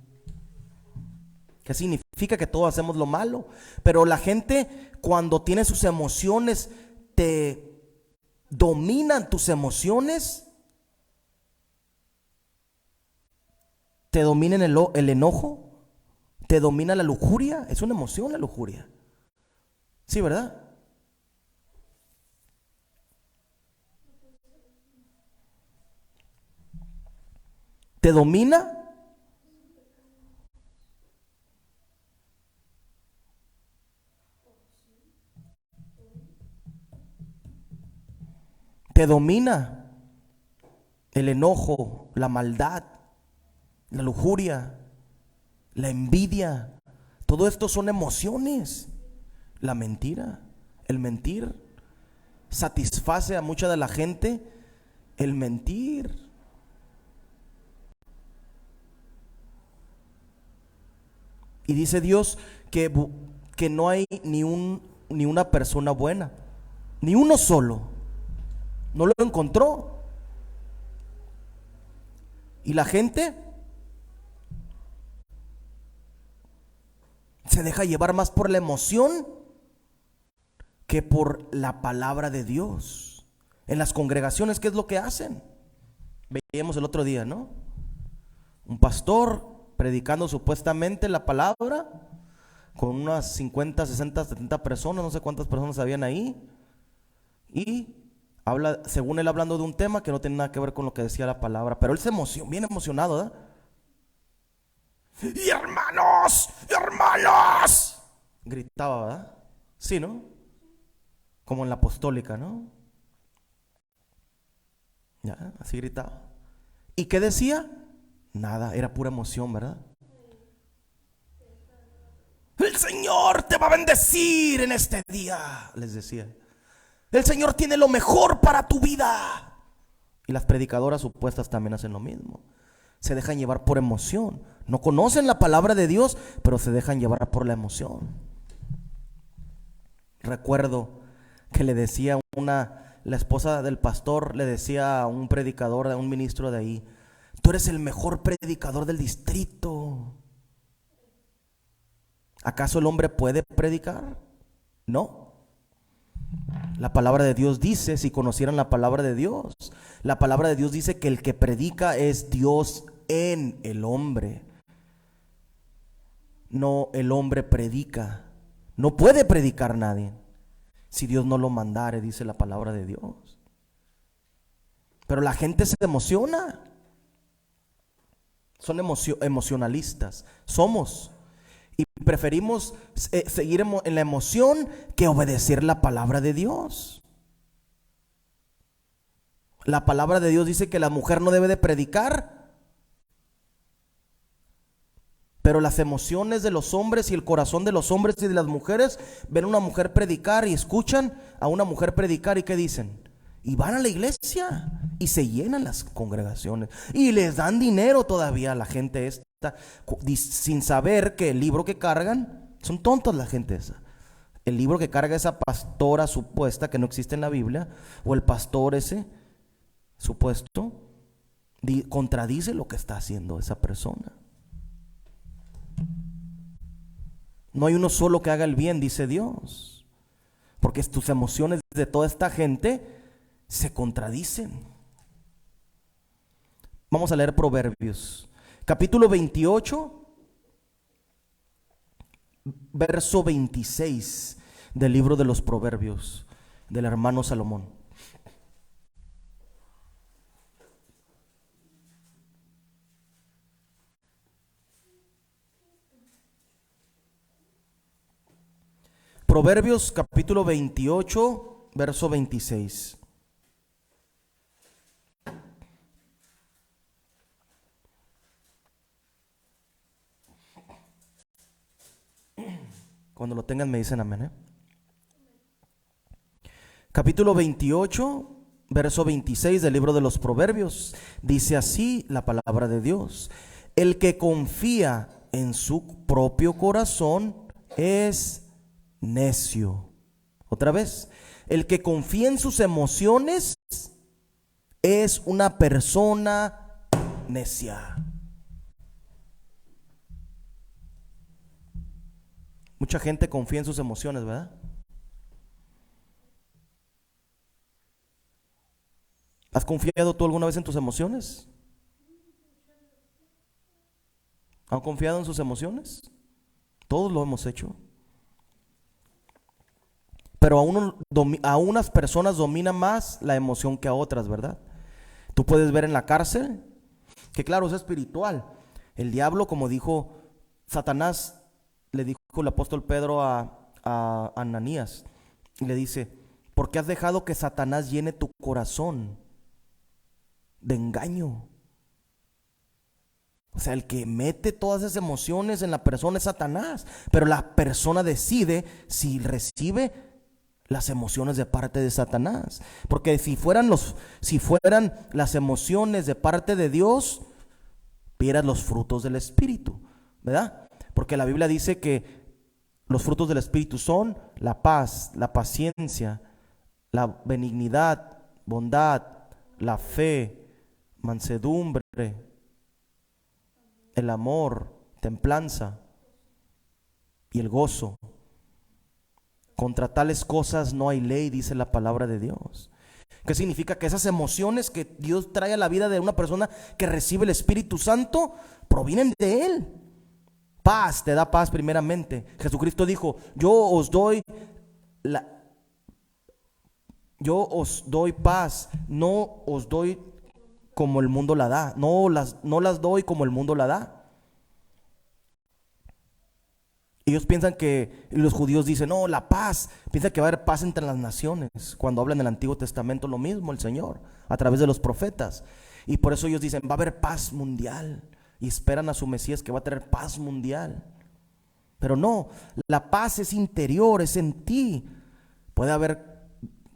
Speaker 1: ¿Qué significa? Que todos hacemos lo malo. Pero la gente, cuando tiene sus emociones, te dominan tus emociones, ¿Te domina el enojo? ¿Te domina la lujuria? Es una emoción la lujuria. Sí, ¿verdad? ¿Te domina? ¿Te domina el enojo, la maldad, la lujuria, la envidia? Todo esto son emociones. La mentira, el mentir, satisface a mucha de la gente el mentir. Y dice Dios que no hay ni una persona buena, ni uno solo. No lo encontró. Y la gente se deja llevar más por la emoción que por la palabra de Dios. En las congregaciones, ¿qué es lo que hacen? Veíamos el otro día, ¿no? Un pastor predicando supuestamente la palabra con unas 50, 60, 70 personas, no sé cuántas personas habían ahí, y habla, según él, hablando de un tema que no tiene nada que ver con lo que decía la palabra, pero él se emocionó, bien emocionado, ¿verdad? Y hermanos, hermanos, gritaba, ¿verdad? Sí, ¿no? Como en la apostólica, ¿no? Ya, así gritaba. ¿Y qué decía? Nada, era pura emoción, ¿verdad? El Señor te va a bendecir en este día, les decía. El Señor tiene lo mejor para tu vida. Y las predicadoras supuestas también hacen lo mismo. Se dejan llevar por emoción. No conocen la palabra de Dios, pero se dejan llevar por la emoción. Recuerdo que le decía la esposa del pastor le decía a un predicador, a un ministro de ahí: tú eres el mejor predicador del distrito. ¿Acaso el hombre puede predicar? No. La palabra de Dios dice, si conocieran la palabra de Dios, la palabra de Dios dice que el que predica es Dios en el hombre. No, el hombre predica. No puede predicar nadie si Dios no lo mandare, dice la palabra de Dios. Pero la gente se emociona. Son emocionalistas. Somos. Y preferimos seguir en la emoción que obedecer la palabra de Dios. La palabra de Dios dice que la mujer no debe de predicar, pero las emociones de los hombres y el corazón de los hombres y de las mujeres ven a una mujer predicar y escuchan a una mujer predicar, y ¿qué dicen? Y van a la iglesia y se llenan las congregaciones y les dan dinero todavía a la gente esta, sin saber que el libro que cargan, son tontos la gente esa. El libro que carga esa pastora supuesta que no existe en la Biblia, o el pastor ese supuesto, contradice lo que está haciendo esa persona. No hay uno solo que haga el bien, dice Dios, porque tus emociones de toda esta gente se contradicen. Vamos a leer Proverbios, capítulo 28, verso 26 del libro de los Proverbios del hermano Salomón. Proverbios capítulo 28, verso 26. Cuando lo tengan me dicen amén, ¿eh? Capítulo 28, verso 26 del libro de los Proverbios. Dice así la palabra de Dios: el que confía en su propio corazón es necio. Otra vez, el que confía en sus emociones es una persona necia. Mucha gente confía en sus emociones, ¿verdad? ¿Has confiado tú alguna vez en tus emociones? ¿Han confiado en sus emociones? Todos lo hemos hecho. Pero a unas personas domina más la emoción que a otras, ¿verdad? Tú puedes ver en la cárcel que claro, es espiritual. El diablo, como dijo Satanás, le dijo el apóstol Pedro a Ananías, y le dice, ¿por qué has dejado que Satanás llene tu corazón de engaño? O sea, el que mete todas esas emociones en la persona es Satanás, pero la persona decide si recibe las emociones de parte de Satanás. Porque si fueran las emociones de parte de Dios, vieras los frutos del Espíritu, ¿verdad? Porque la Biblia dice que los frutos del Espíritu son la paz, la paciencia, la benignidad, bondad, la fe, mansedumbre, el amor, templanza y el gozo. Contra tales cosas no hay ley, dice la palabra de Dios. ¿Qué significa? Que esas emociones que Dios trae a la vida de una persona que recibe el Espíritu Santo provienen de Él. Paz, te da paz primeramente. Jesucristo dijo, yo os doy paz, no os doy como el mundo la da. No las doy como el mundo la da. Ellos piensan los judíos dicen, no, la paz, piensan que va a haber paz entre las naciones. Cuando hablan del Antiguo Testamento lo mismo el Señor, a través de los profetas. Y por eso ellos dicen, va a haber paz mundial. Y esperan a su Mesías que va a tener paz mundial. Pero no, la paz es interior, es en ti. Puede haber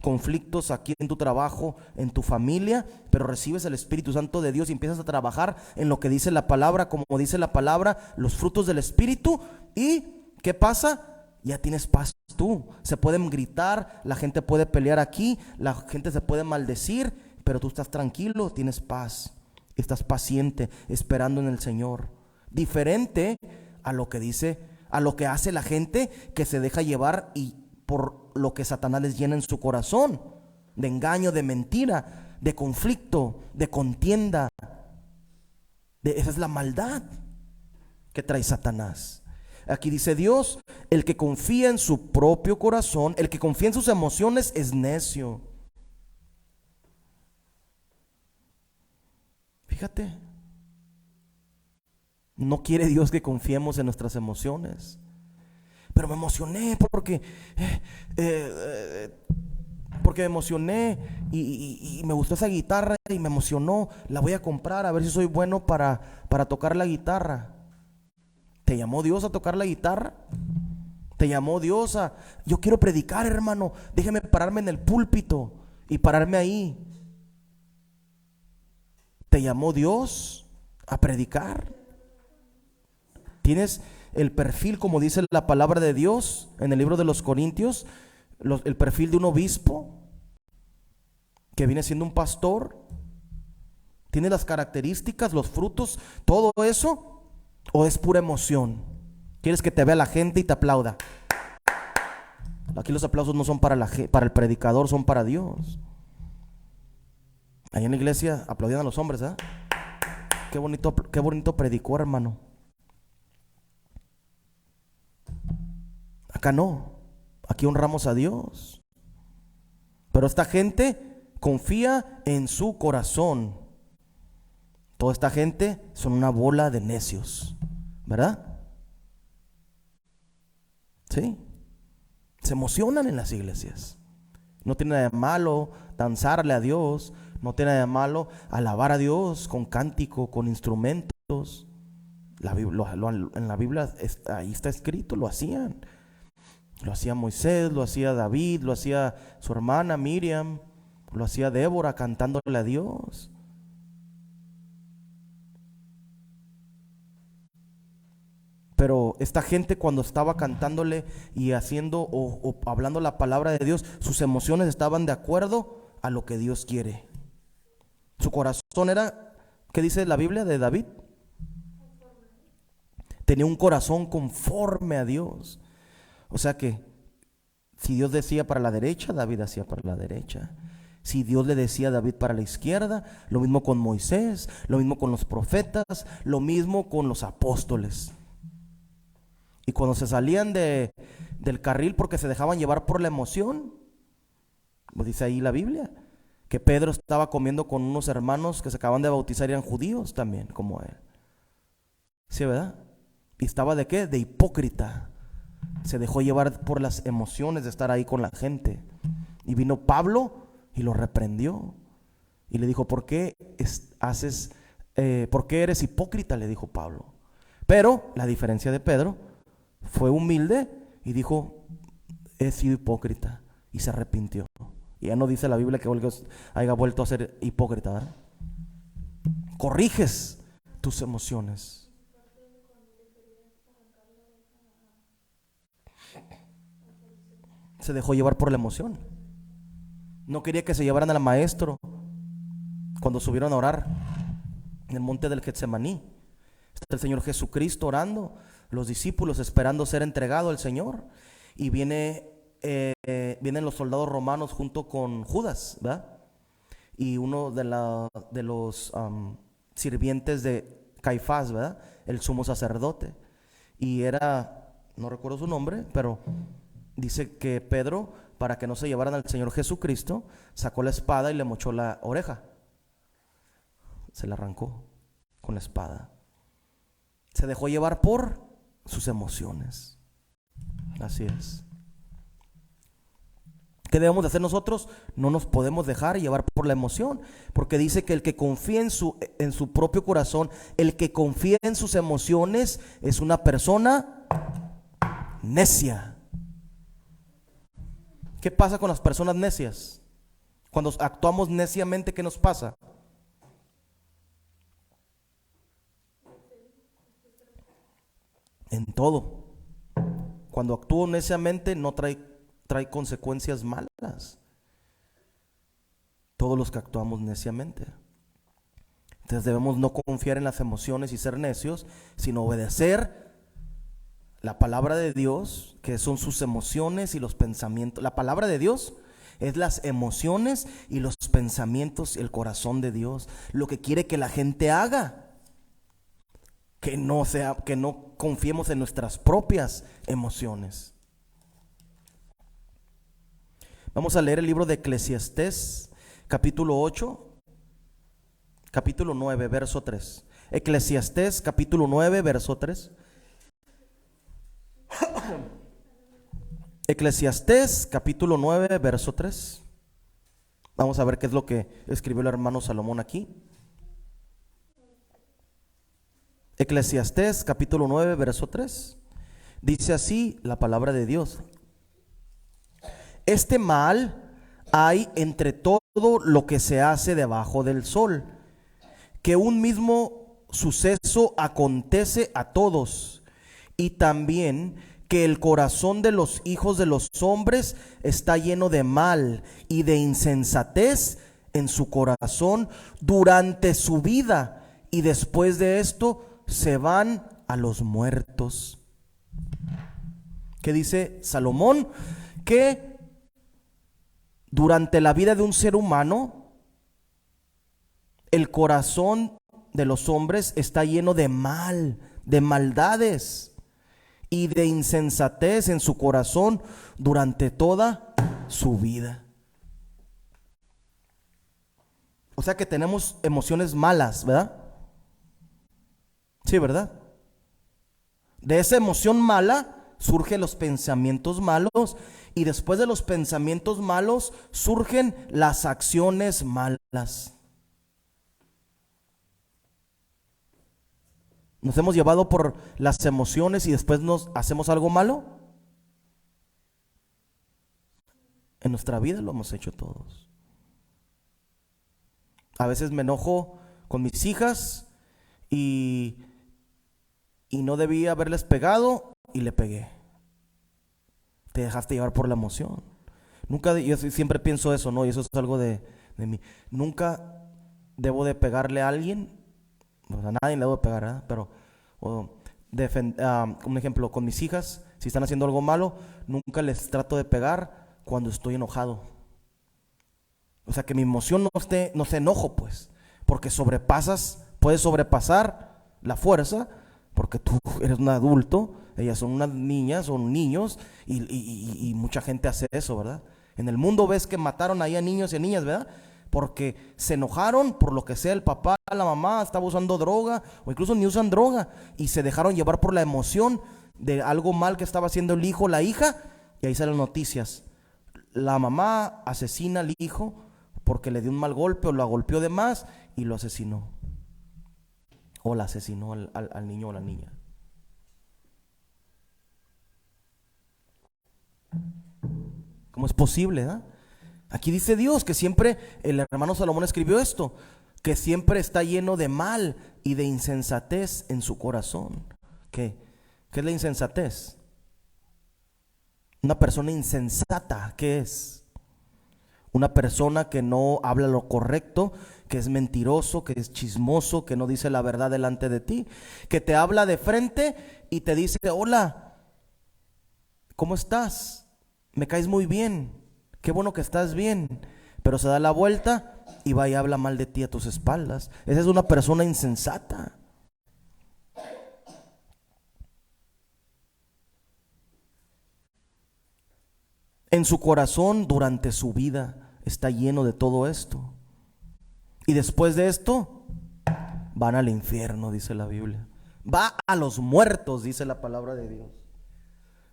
Speaker 1: conflictos aquí en tu trabajo, en tu familia, pero recibes el Espíritu Santo de Dios y empiezas a trabajar en lo que dice la palabra, como dice la palabra, los frutos del Espíritu. Y ¿qué pasa? Ya tienes paz tú. Se pueden gritar, la gente puede pelear aquí, la gente se puede maldecir, pero tú estás tranquilo, tienes paz. Estás paciente, esperando en el Señor. Diferente a lo que dice, a lo que hace la gente que se deja llevar y por lo que Satanás les llena en su corazón, de engaño, de mentira, de conflicto, de contienda. Esa es la maldad que trae Satanás. Aquí dice Dios, el que confía en su propio corazón, el que confía en sus emociones es necio. Fíjate, no quiere Dios que confiemos en nuestras emociones. Pero me emocioné porque me emocioné y me gustó esa guitarra y me emocionó. La voy a comprar a ver si soy bueno para tocar la guitarra. ¿Te llamó Dios a tocar la guitarra? ¿Te llamó Dios a... Yo quiero predicar, hermano, déjeme pararme en el púlpito y pararme ahí? ¿Te llamó Dios a predicar? ¿Tienes el perfil, como dice la palabra de Dios en el libro de los Corintios, el perfil de un obispo que viene siendo un pastor? ¿Tiene las características, los frutos, todo eso? ¿O es pura emoción? ¿Quieres que te vea la gente y te aplauda? Aquí los aplausos no son para el predicador, son para Dios. Ahí en la iglesia aplaudían a los hombres, ¿eh? Qué bonito predicó, hermano. Acá no, aquí honramos a Dios. Pero esta gente confía en su corazón. Toda esta gente son una bola de necios, ¿verdad? Sí. Se emocionan en las iglesias. No tiene nada de malo danzarle a Dios. No tiene nada de malo alabar a Dios con cántico, con instrumentos. En la Biblia ahí está escrito, lo hacían. Lo hacía Moisés, lo hacía David, lo hacía su hermana Miriam, lo hacía Débora cantándole a Dios. Pero esta gente, cuando estaba cantándole y haciendo o hablando la palabra de Dios, sus emociones estaban de acuerdo a lo que Dios quiere. Su corazón era, ¿qué dice la Biblia de David? Tenía un corazón conforme a Dios. O sea que si Dios decía para la derecha, David hacía para la derecha. Si Dios le decía a David para la izquierda, lo mismo con Moisés, lo mismo con los profetas, lo mismo con los apóstoles. Y cuando se salían del carril porque se dejaban llevar por la emoción, como dice ahí la Biblia, que Pedro estaba comiendo con unos hermanos que se acaban de bautizar y eran judíos también, como él. ¿Sí, verdad? ¿Y estaba de qué? De hipócrita. Se dejó llevar por las emociones de estar ahí con la gente. Y vino Pablo y lo reprendió. Y le dijo, ¿por qué eres hipócrita? Le dijo Pablo. Pero la diferencia de Pedro, fue humilde y dijo, he sido hipócrita. Y se arrepintió. Y ya no dice la Biblia que haya vuelto a ser hipócrita, ¿verdad? Corriges tus emociones. Se dejó llevar por la emoción. No quería que se llevaran al maestro cuando subieron a orar en el monte del Getsemaní. Está el Señor Jesucristo orando, los discípulos esperando ser entregado al Señor, y vienen los soldados romanos junto con Judas, ¿verdad? Y uno de los sirvientes de Caifás, ¿verdad? El sumo sacerdote. Y no recuerdo su nombre, pero dice que Pedro, para que no se llevaran al Señor Jesucristo, sacó la espada y le mochó la oreja. Se la arrancó con la espada. Se dejó llevar por sus emociones. Así es. ¿Qué debemos de hacer nosotros? No nos podemos dejar llevar por la emoción, porque dice que el que confía en su propio corazón, el que confía en sus emociones, es una persona necia. ¿Qué pasa con las personas necias? Cuando actuamos neciamente, ¿qué nos pasa? En todo. Cuando actúo neciamente no trae consecuencias malas. Todos los que actuamos neciamente. Entonces debemos no confiar en las emociones y ser necios, sino obedecer la palabra de Dios, que son sus emociones y los pensamientos. La palabra de Dios es las emociones y los pensamientos, el corazón de Dios, lo que quiere que la gente haga. Que no confiemos en nuestras propias emociones. Vamos a leer el libro de Eclesiastés, capítulo 8, capítulo 9, verso 3. Eclesiastés, capítulo 9, verso 3. Eclesiastés, capítulo 9, verso 3. Vamos a ver qué es lo que escribió el hermano Salomón aquí. Eclesiastés, capítulo 9, verso 3. Dice así la palabra de Dios: este mal hay entre todo lo que se hace debajo del sol, que un mismo suceso acontece a todos, y también que el corazón de los hijos de los hombres está lleno de mal y de insensatez en su corazón durante su vida, y después de esto se van a los muertos. ¿Qué dice Salomón? Que durante la vida de un ser humano, el corazón de los hombres está lleno de mal, de maldades y de insensatez en su corazón durante toda su vida. O sea que tenemos emociones malas, ¿verdad? Sí, ¿verdad? De esa emoción mala surgen los pensamientos malos, y después de los pensamientos malos surgen las acciones malas. ¿Nos hemos llevado por las emociones y después nos hacemos algo malo? En nuestra vida lo hemos hecho todos. A veces me enojo con mis hijas y no debía haberles pegado y le pegué. Te dejaste llevar por la emoción. Yo siempre pienso eso, ¿no? Y eso es algo de mí. Nunca debo de pegarle a alguien. Pues a nadie le debo de pegar, ¿verdad? Pero un ejemplo, con mis hijas, si están haciendo algo malo, nunca les trato de pegar cuando estoy enojado. O sea, que mi emoción no esté enojo, pues, porque puedes sobrepasar la fuerza, porque tú eres un adulto, ellas son unas niñas, son niños, y mucha gente hace eso, ¿verdad? En el mundo ves que mataron ahí a niños y a niñas, ¿verdad? Porque se enojaron por lo que sea, el papá, la mamá estaba usando droga, o incluso ni usan droga, y se dejaron llevar por la emoción de algo mal que estaba haciendo el hijo o la hija, y ahí salen noticias. La mamá asesina al hijo porque le dio un mal golpe o lo golpeó de más y lo asesinó. O la asesinó al niño o la niña. ¿Cómo es posible? Aquí dice Dios que siempre, el hermano Salomón escribió esto, que siempre está lleno de mal y de insensatez en su corazón. ¿Qué es la insensatez? Una persona insensata, ¿qué es? Una persona que no habla lo correcto, que es mentiroso, que es chismoso, que no dice la verdad delante de ti, que te habla de frente y te dice: hola, ¿cómo estás? Me caes muy bien, qué bueno que estás bien, pero se da la vuelta y va y habla mal de ti a tus espaldas. Esa es una persona insensata. En su corazón, durante su vida, está lleno de todo esto. Y después de esto, van al infierno, dice la Biblia. Va a los muertos, dice la palabra de Dios.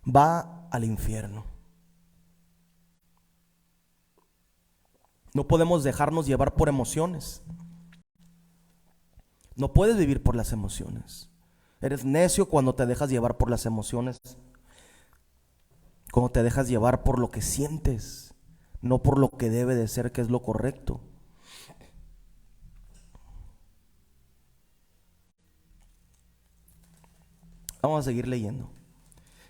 Speaker 1: Va al infierno. No podemos dejarnos llevar por emociones. No puedes vivir por las emociones. Eres necio cuando te dejas llevar por las emociones. Cuando te dejas llevar por lo que sientes, no por lo que debe de ser, que es lo correcto. Vamos a seguir leyendo.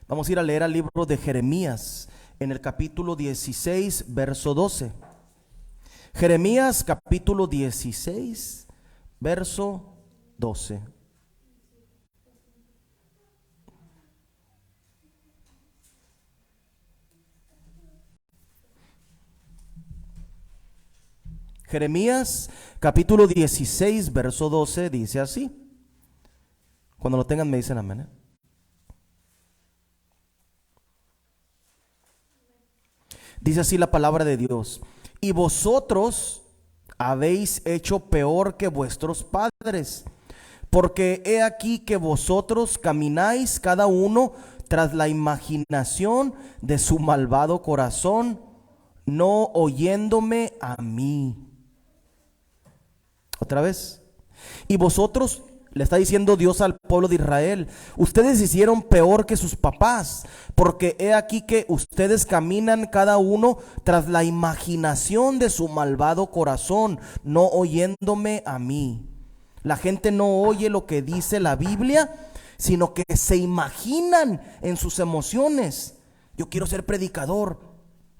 Speaker 1: Vamos a ir a leer al libro de Jeremías, en el capítulo 16, verso 12. Jeremías capítulo 16, verso 12. Jeremías capítulo 16, verso 12 dice así. Cuando lo tengan me dicen amén. Dice así la palabra de Dios: y vosotros habéis hecho peor que vuestros padres, porque he aquí que vosotros camináis cada uno tras la imaginación de su malvado corazón, no oyéndome a mí. Otra vez. Y vosotros, le está diciendo Dios al pueblo de Israel, ustedes hicieron peor que sus papás, porque he aquí que ustedes caminan cada uno tras la imaginación de su malvado corazón, no oyéndome a mí. La gente no oye lo que dice la Biblia, sino que se imaginan en sus emociones. Yo quiero ser predicador.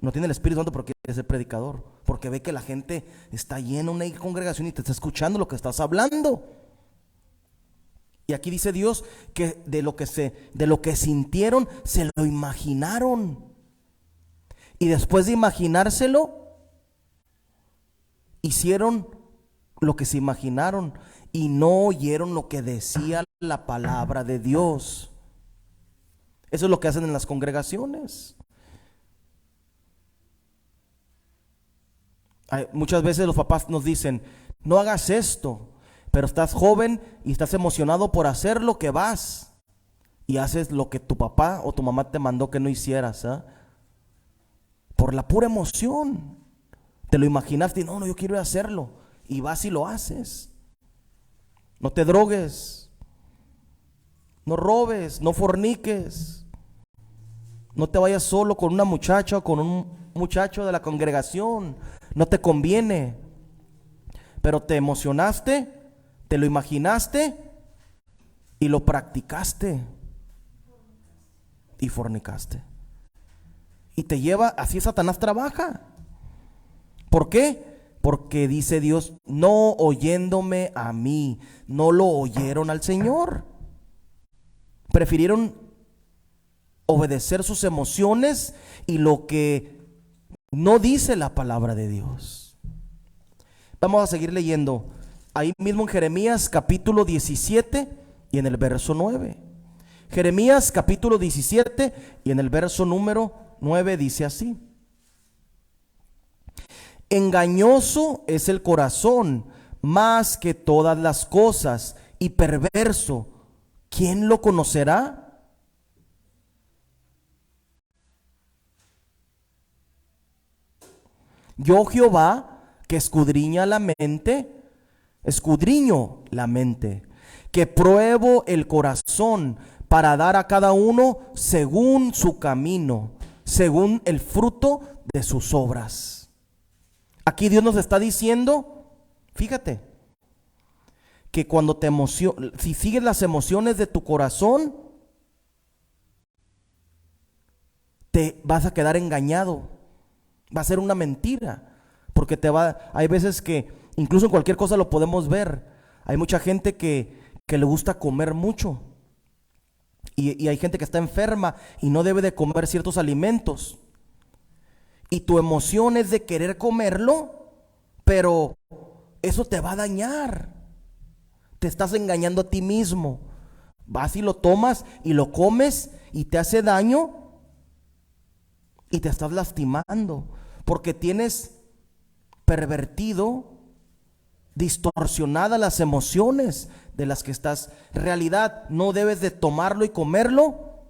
Speaker 1: No tiene el Espíritu Santo, pero quiere ser predicador, porque ve que la gente está llena en una congregación y te está escuchando lo que estás hablando. Y aquí dice Dios que de lo que sintieron, se lo imaginaron. Y después de imaginárselo, hicieron lo que se imaginaron y no oyeron lo que decía la palabra de Dios. Eso es lo que hacen en las congregaciones. Muchas veces los papás nos dicen: no hagas esto, pero estás joven y estás emocionado por hacer lo que vas y haces lo que tu papá o tu mamá te mandó que no hicieras, por la pura emoción. Te lo imaginaste y no, yo quiero hacerlo, y vas y lo haces. No te drogues, no robes, no forniques, no te vayas solo con una muchacha o con un muchacho de la congregación. No te conviene. Pero te emocionaste, te lo imaginaste y lo practicaste y fornicaste. Y te lleva, así Satanás trabaja. ¿Por qué? Porque dice Dios, no oyéndome a mí. No lo oyeron al Señor. Prefirieron obedecer sus emociones y lo que no dice la palabra de Dios. Vamos a seguir leyendo. Ahí mismo en Jeremías capítulo 17 y en el verso 9. Jeremías capítulo 17 y en el verso número 9 dice así: engañoso es el corazón más que todas las cosas y perverso, ¿quién lo conocerá? Yo, Jehová, que escudriña la mente, escudriño la mente, que pruebo el corazón para dar a cada uno según su camino, según el fruto de sus obras. Aquí Dios nos está diciendo, fíjate, que cuando te si sigues las emociones de tu corazón, te vas a quedar engañado. Va a ser una mentira, porque hay veces que incluso en cualquier cosa lo podemos ver. Hay mucha gente que le gusta comer mucho y hay gente que está enferma y no debe de comer ciertos alimentos. Y tu emoción es de querer comerlo, pero eso te va a dañar. Te estás engañando a ti mismo. Vas y lo tomas y lo comes y te hace daño y te estás lastimando, porque tienes pervertido, distorsionadas las emociones de las que estás. En realidad no debes de tomarlo y comerlo,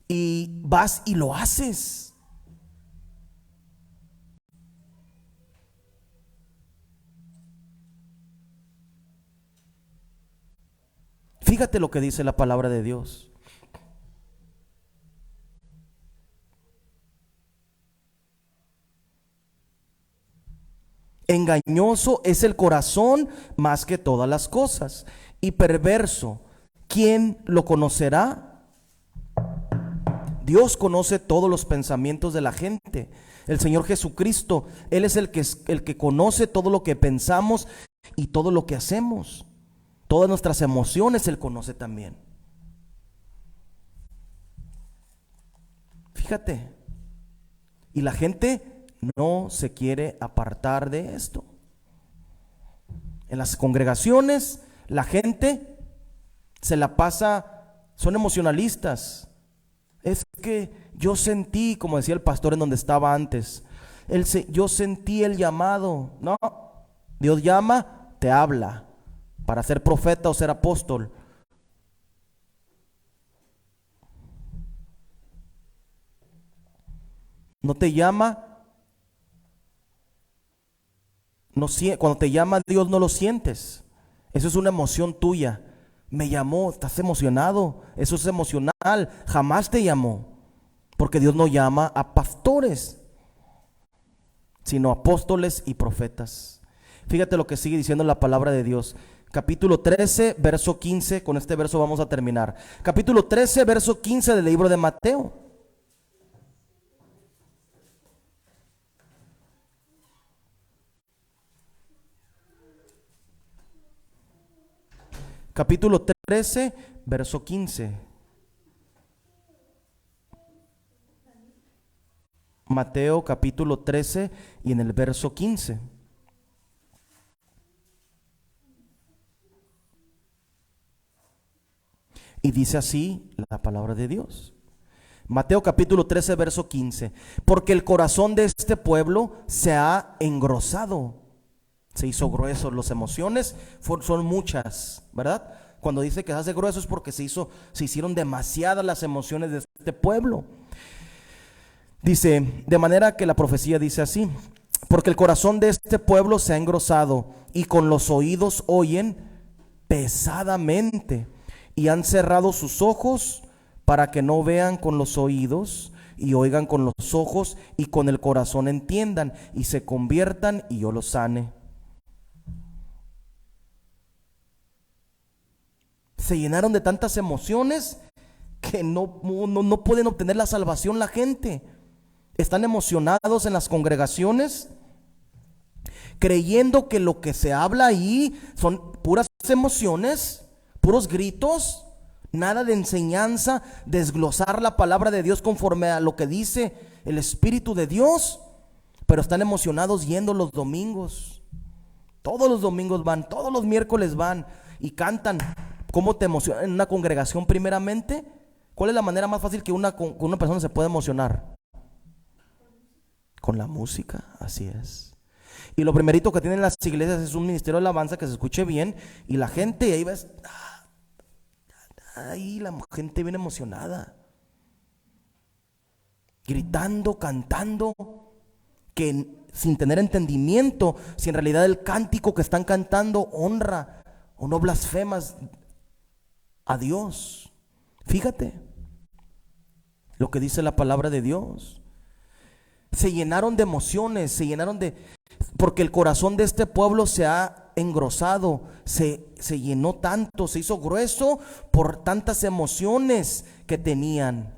Speaker 1: y vas y lo haces. Fíjate lo que dice la palabra de Dios. Engañoso es el corazón más que todas las cosas, y perverso, ¿quién lo conocerá? Dios conoce todos los pensamientos de la gente. El Señor Jesucristo, Él es el que conoce todo lo que pensamos y todo lo que hacemos. Todas nuestras emociones Él conoce también. Fíjate, y la gente no se quiere apartar de esto. En las congregaciones la gente se la pasa, son emocionalistas. Es que yo sentí, como decía el pastor en donde estaba antes, yo sentí el llamado. No, Dios llama, te habla para ser profeta o ser apóstol. No te llama. Cuando te llama Dios no lo sientes. Eso es una emoción tuya. Me llamó, estás emocionado. Eso es emocional. Jamás te llamó. Porque Dios no llama a pastores, sino apóstoles y profetas. Fíjate lo que sigue diciendo la palabra de Dios. Capítulo 13, verso 15. Con este verso vamos a terminar. Capítulo 13, verso 15 del libro de Mateo. Capítulo 13, verso 15. Mateo capítulo 13 y en el verso 15. Y dice así la palabra de Dios. Mateo capítulo 13, verso 15. Porque el corazón de este pueblo se ha engrosado. Se hizo grueso. Las emociones son muchas, ¿verdad? Cuando dice que se hace grueso es porque se hicieron demasiadas las emociones de este pueblo. Dice, de manera que la profecía dice así: porque el corazón de este pueblo se ha engrosado y con los oídos oyen pesadamente, y han cerrado sus ojos para que no vean con los oídos y oigan con los ojos y con el corazón entiendan y se conviertan y yo los sane. Se llenaron de tantas emociones que no pueden obtener la salvación la gente. Están emocionados en las congregaciones, creyendo que lo que se habla ahí son puras emociones, puros gritos, nada de enseñanza, desglosar la palabra de Dios conforme a lo que dice el Espíritu de Dios. Pero están emocionados yendo los domingos, Todos los domingos van, todos los miércoles van y cantan. ¿Cómo te emociona en una congregación primeramente? ¿Cuál es la manera más fácil que una persona se puede emocionar? Con la música, así es. Y lo primerito que tienen las iglesias es un ministerio de alabanza que se escuche bien. Y la gente, ahí ves, ahí la gente viene emocionada, gritando, cantando, que sin tener entendimiento si en realidad el cántico que están cantando honra o no blasfemas a Dios. Fíjate lo que dice la palabra de Dios. Se llenaron de emociones, porque el corazón de este pueblo se ha engrosado, se llenó tanto, se hizo grueso por tantas emociones que tenían.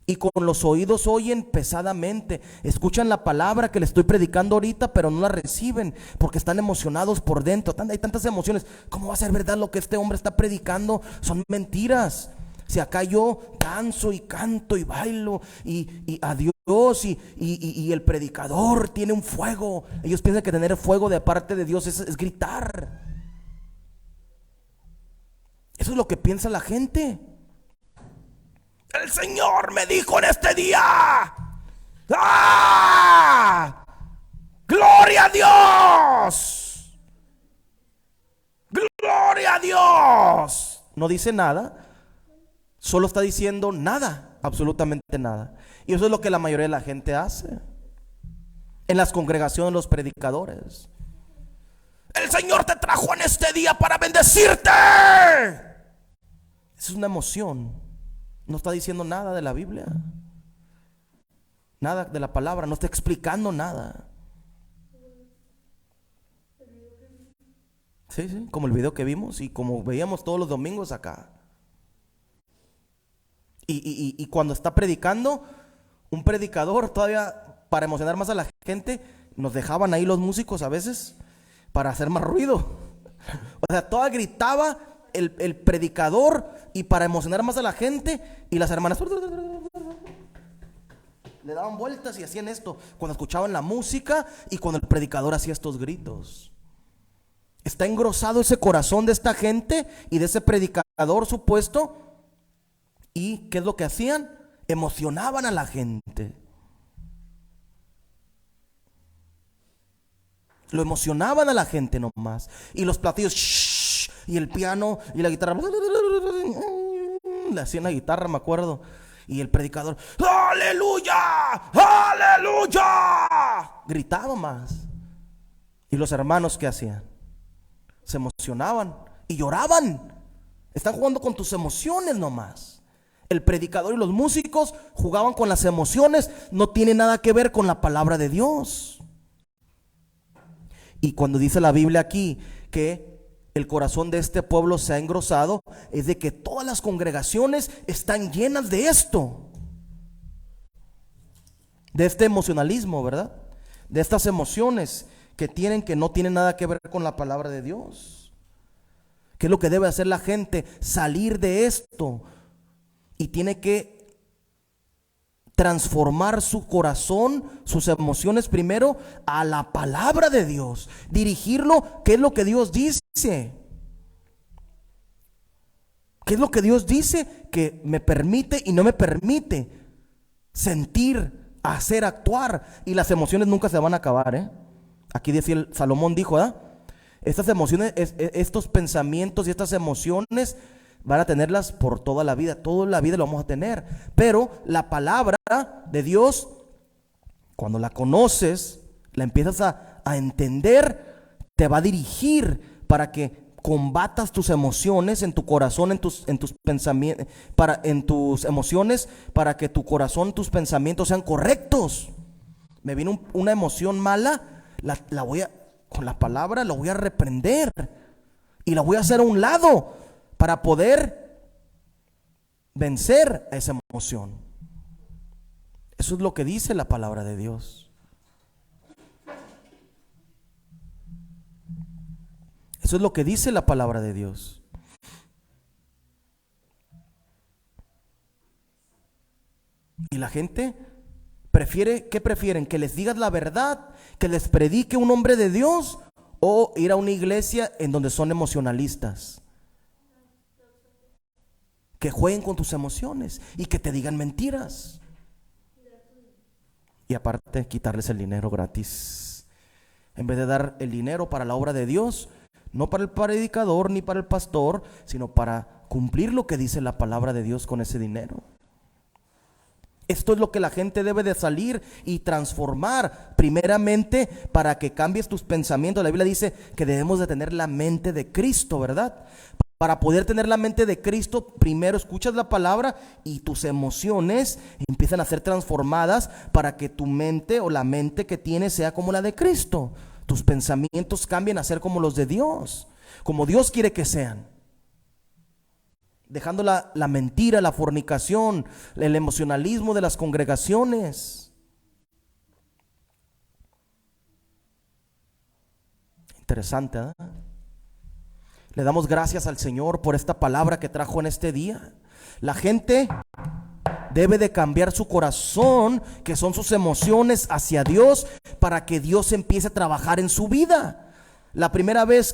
Speaker 1: Y con los oídos oyen pesadamente, escuchan la palabra que le estoy predicando ahorita, pero no la reciben porque están emocionados por dentro. Hay tantas emociones. ¿Cómo va a ser verdad lo que este hombre está predicando? Son mentiras. Si acá yo danzo y canto y bailo y a Dios y el predicador tiene un fuego. Ellos piensan que tener fuego de parte de Dios es gritar. Eso es lo que piensa la gente. El Señor me dijo en este día: ¡ah! ¡Gloria a Dios! ¡Gloria a Dios! No dice nada, solo está diciendo nada, absolutamente nada. Y eso es lo que la mayoría de la gente hace en las congregaciones, los predicadores. El Señor te trajo en este día para bendecirte. Es una emoción. No está diciendo nada de la Biblia, nada de la palabra, no está explicando nada. Sí, como el video que vimos y como veíamos todos los domingos acá. Y cuando está predicando, un predicador todavía, para emocionar más a la gente, nos dejaban ahí los músicos a veces para hacer más ruido. O sea, toda gritaba el predicador y para emocionar más a la gente, y las hermanas le daban vueltas y hacían esto cuando escuchaban la música y cuando el predicador hacía estos gritos. Está engrosado ese corazón de esta gente y de ese predicador supuesto. ¿Y qué es lo que hacían? Emocionaban a la gente. Lo emocionaban a la gente nomás. Y los platillos, shh, y el piano y la guitarra, le hacían la guitarra, me acuerdo. Y el predicador, ¡aleluya! ¡Aleluya! Gritaba más. Y los hermanos, ¿qué hacían? Se emocionaban y lloraban. Están jugando con tus emociones nomás. El predicador y los músicos jugaban con las emociones. No tiene nada que ver con la palabra de Dios. Y cuando dice la Biblia aquí que el corazón de este pueblo se ha engrosado, es de que todas las congregaciones están llenas de esto, de este emocionalismo, ¿verdad? De estas emociones que no tienen nada que ver con la palabra de Dios. ¿Qué es lo que debe hacer la gente? Salir de esto, y tiene que transformar su corazón, sus emociones primero a la palabra de Dios, dirigirlo. ¿Qué es lo que Dios dice? ¿Qué es lo que Dios dice que me permite y no me permite sentir, hacer, actuar? Y las emociones nunca se van a acabar, ¿eh? Aquí decía Salomón, dijo, ¿eh? Estas emociones, estos pensamientos y estas emociones van a tenerlas por toda la vida lo vamos a tener. Pero la palabra de Dios, cuando la conoces, la empiezas a entender, te va a dirigir para que combatas tus emociones en tu corazón, en tus pensamientos, en tus emociones, para que tu corazón, tus pensamientos sean correctos. Me vino una emoción mala, con la palabra la voy a reprender y la voy a hacer a un lado para poder vencer a esa emoción. Eso es lo que dice la palabra de Dios. Eso es lo que dice la palabra de Dios. Y la gente prefiere, ¿qué prefieren? ¿Que les digas la verdad? ¿Que les predique un hombre de Dios? o ir a una iglesia en donde son emocionalistas, que jueguen con tus emociones y que te digan mentiras. Y aparte, quitarles el dinero gratis. En vez de dar el dinero para la obra de Dios, no para el predicador ni para el pastor, sino para cumplir lo que dice la palabra de Dios con ese dinero. Esto es lo que la gente debe de salir y transformar primeramente para que cambies tus pensamientos. La Biblia dice que debemos de tener la mente de Cristo, ¿verdad? Para poder tener la mente de Cristo, primero escuchas la palabra y tus emociones empiezan a ser transformadas para que tu mente o la mente que tienes sea como la de Cristo. Tus pensamientos cambien a ser como los de Dios, como Dios quiere que sean. Dejando la mentira, la fornicación, el emocionalismo de las congregaciones. Interesante, ¿eh? Le damos gracias al Señor por esta palabra que trajo en este día. La gente debe de cambiar su corazón, que son sus emociones, hacia Dios, para que Dios empiece a trabajar en su vida. La primera vez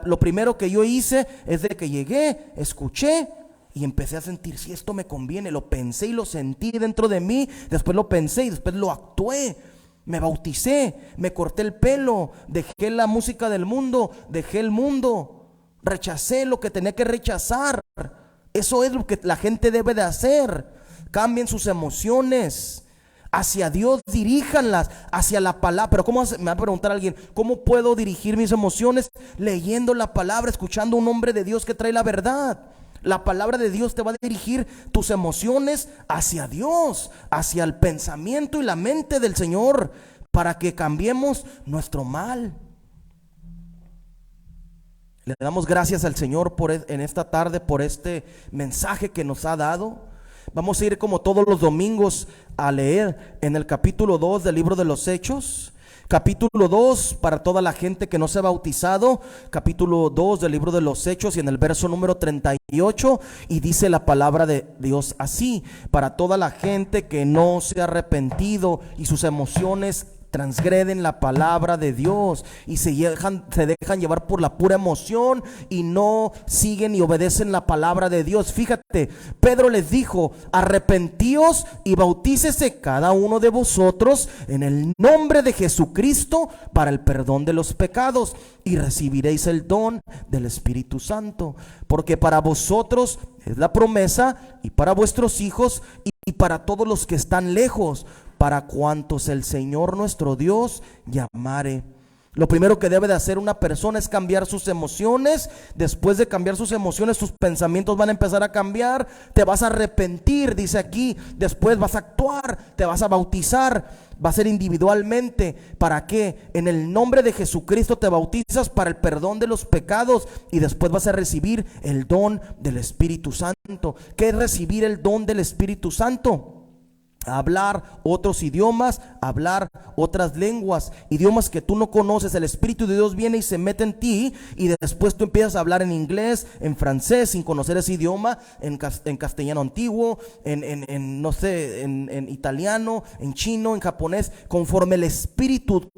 Speaker 1: lo primero que yo hice es de que llegué, escuché y empecé a sentir si esto me conviene. Lo pensé y lo sentí dentro de mí, después lo pensé y después lo actué. Me bauticé, me corté el pelo, dejé la música del mundo, dejé el mundo. Rechacé lo que tenía que rechazar. Eso es lo que la gente debe de hacer. Cambien sus emociones hacia Dios, diríjanlas hacia la palabra. Pero ¿cómo me va a preguntar alguien? ¿Cómo puedo dirigir mis emociones? Leyendo la palabra, escuchando a un hombre de Dios que trae la verdad. La palabra de Dios te va a dirigir tus emociones hacia Dios, hacia el pensamiento y la mente del Señor, para que cambiemos nuestro mal. Le damos gracias al Señor en esta tarde por este mensaje que nos ha dado. Vamos a ir como todos los domingos a leer en el capítulo 2 del libro de los Hechos. Capítulo 2 para toda la gente que no se ha bautizado. Capítulo 2 del libro de los Hechos y en el verso número 38. Y dice la palabra de Dios así: para toda la gente que no se ha arrepentido y sus emociones transgreden la palabra de Dios y se dejan llevar por la pura emoción y no siguen y obedecen la palabra de Dios. Fíjate, Pedro les dijo: arrepentíos y bautícese cada uno de vosotros en el nombre de Jesucristo para el perdón de los pecados y recibiréis el don del Espíritu Santo, porque para vosotros es la promesa y para vuestros hijos y para todos los que están lejos, para cuantos el Señor nuestro Dios llamare. Lo primero que debe de hacer una persona es cambiar sus emociones. Después de cambiar sus emociones, tus pensamientos van a empezar a cambiar. Te vas a arrepentir, dice aquí. Después vas a actuar, te vas a bautizar. Va a ser individualmente. ¿Para qué? En el nombre de Jesucristo te bautizas para el perdón de los pecados y después vas a recibir el don del Espíritu Santo. ¿Qué es recibir el don del Espíritu Santo? Hablar otros idiomas, hablar otras lenguas, idiomas que tú no conoces. El Espíritu de Dios viene y se mete en ti y después tú empiezas a hablar en inglés, en francés, sin conocer ese idioma, en castellano antiguo, no sé, en italiano, en chino, en japonés. Conforme el Espíritu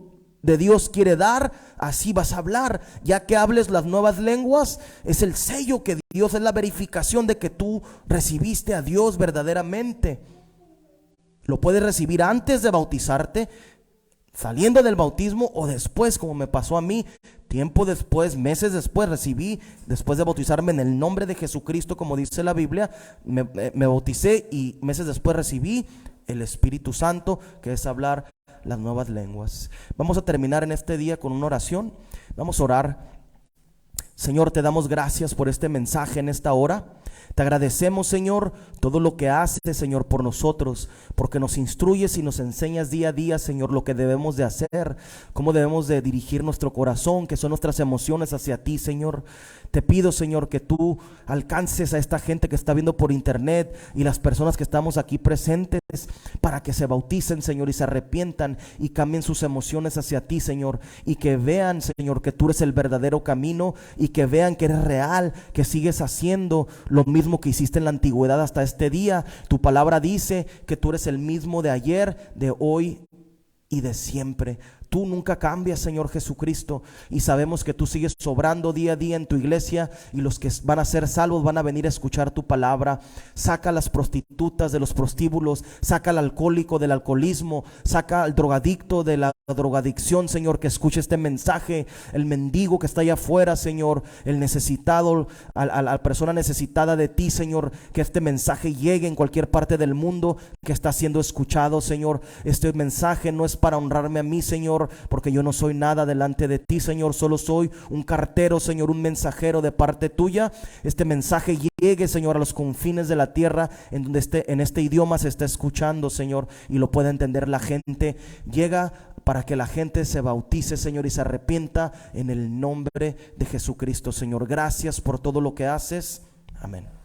Speaker 1: de Dios quiere dar, así vas a hablar. Ya que hables las nuevas lenguas, es el sello que Dios, es la verificación de que tú recibiste a Dios verdaderamente. Lo puedes recibir antes de bautizarte, saliendo del bautismo, o después, como me pasó a mí. Tiempo después, meses después, recibí, después de bautizarme en el nombre de Jesucristo, como dice la Biblia, me bauticé y meses después recibí el Espíritu Santo, que es hablar las nuevas lenguas. Vamos a terminar en este día con una oración. Vamos a orar. Señor, te damos gracias por este mensaje en esta hora. Te agradecemos, Señor, todo lo que haces, Señor, por nosotros, porque nos instruyes y nos enseñas día a día, Señor, lo que debemos de hacer, cómo debemos de dirigir nuestro corazón, que son nuestras emociones hacia ti, Señor. Te pido, Señor, que tú alcances a esta gente que está viendo por internet y las personas que estamos aquí presentes, para que se bauticen, Señor, y se arrepientan y cambien sus emociones hacia ti, Señor, y que vean, Señor, que tú eres el verdadero camino, y que vean que eres real, que sigues haciendo lo mismo que hiciste en la antigüedad hasta este día. Tu palabra dice que tú eres el mismo de ayer, de hoy y de siempre. Tú nunca cambias, Señor Jesucristo, y sabemos que tú sigues sobrando día a día en tu iglesia, y los que van a ser salvos van a venir a escuchar tu palabra. Saca a las prostitutas de los prostíbulos, saca al alcohólico del alcoholismo, saca al drogadicto de la drogadicción, Señor, que escuche este mensaje, el mendigo que está allá afuera, Señor, el necesitado, a la persona necesitada de ti, Señor, que este mensaje llegue en cualquier parte del mundo que está siendo escuchado, Señor. Este mensaje no es para honrarme a mí, Señor, porque yo no soy nada delante de ti, Señor, solo soy un cartero, Señor, un mensajero de parte tuya. Este mensaje llegue, Señor, a los confines de la tierra, en donde en este idioma se está escuchando, Señor, y lo pueda entender la gente. Llega para que la gente se bautice, Señor, y se arrepienta en el nombre de Jesucristo, Señor. Gracias por todo lo que haces. Amén.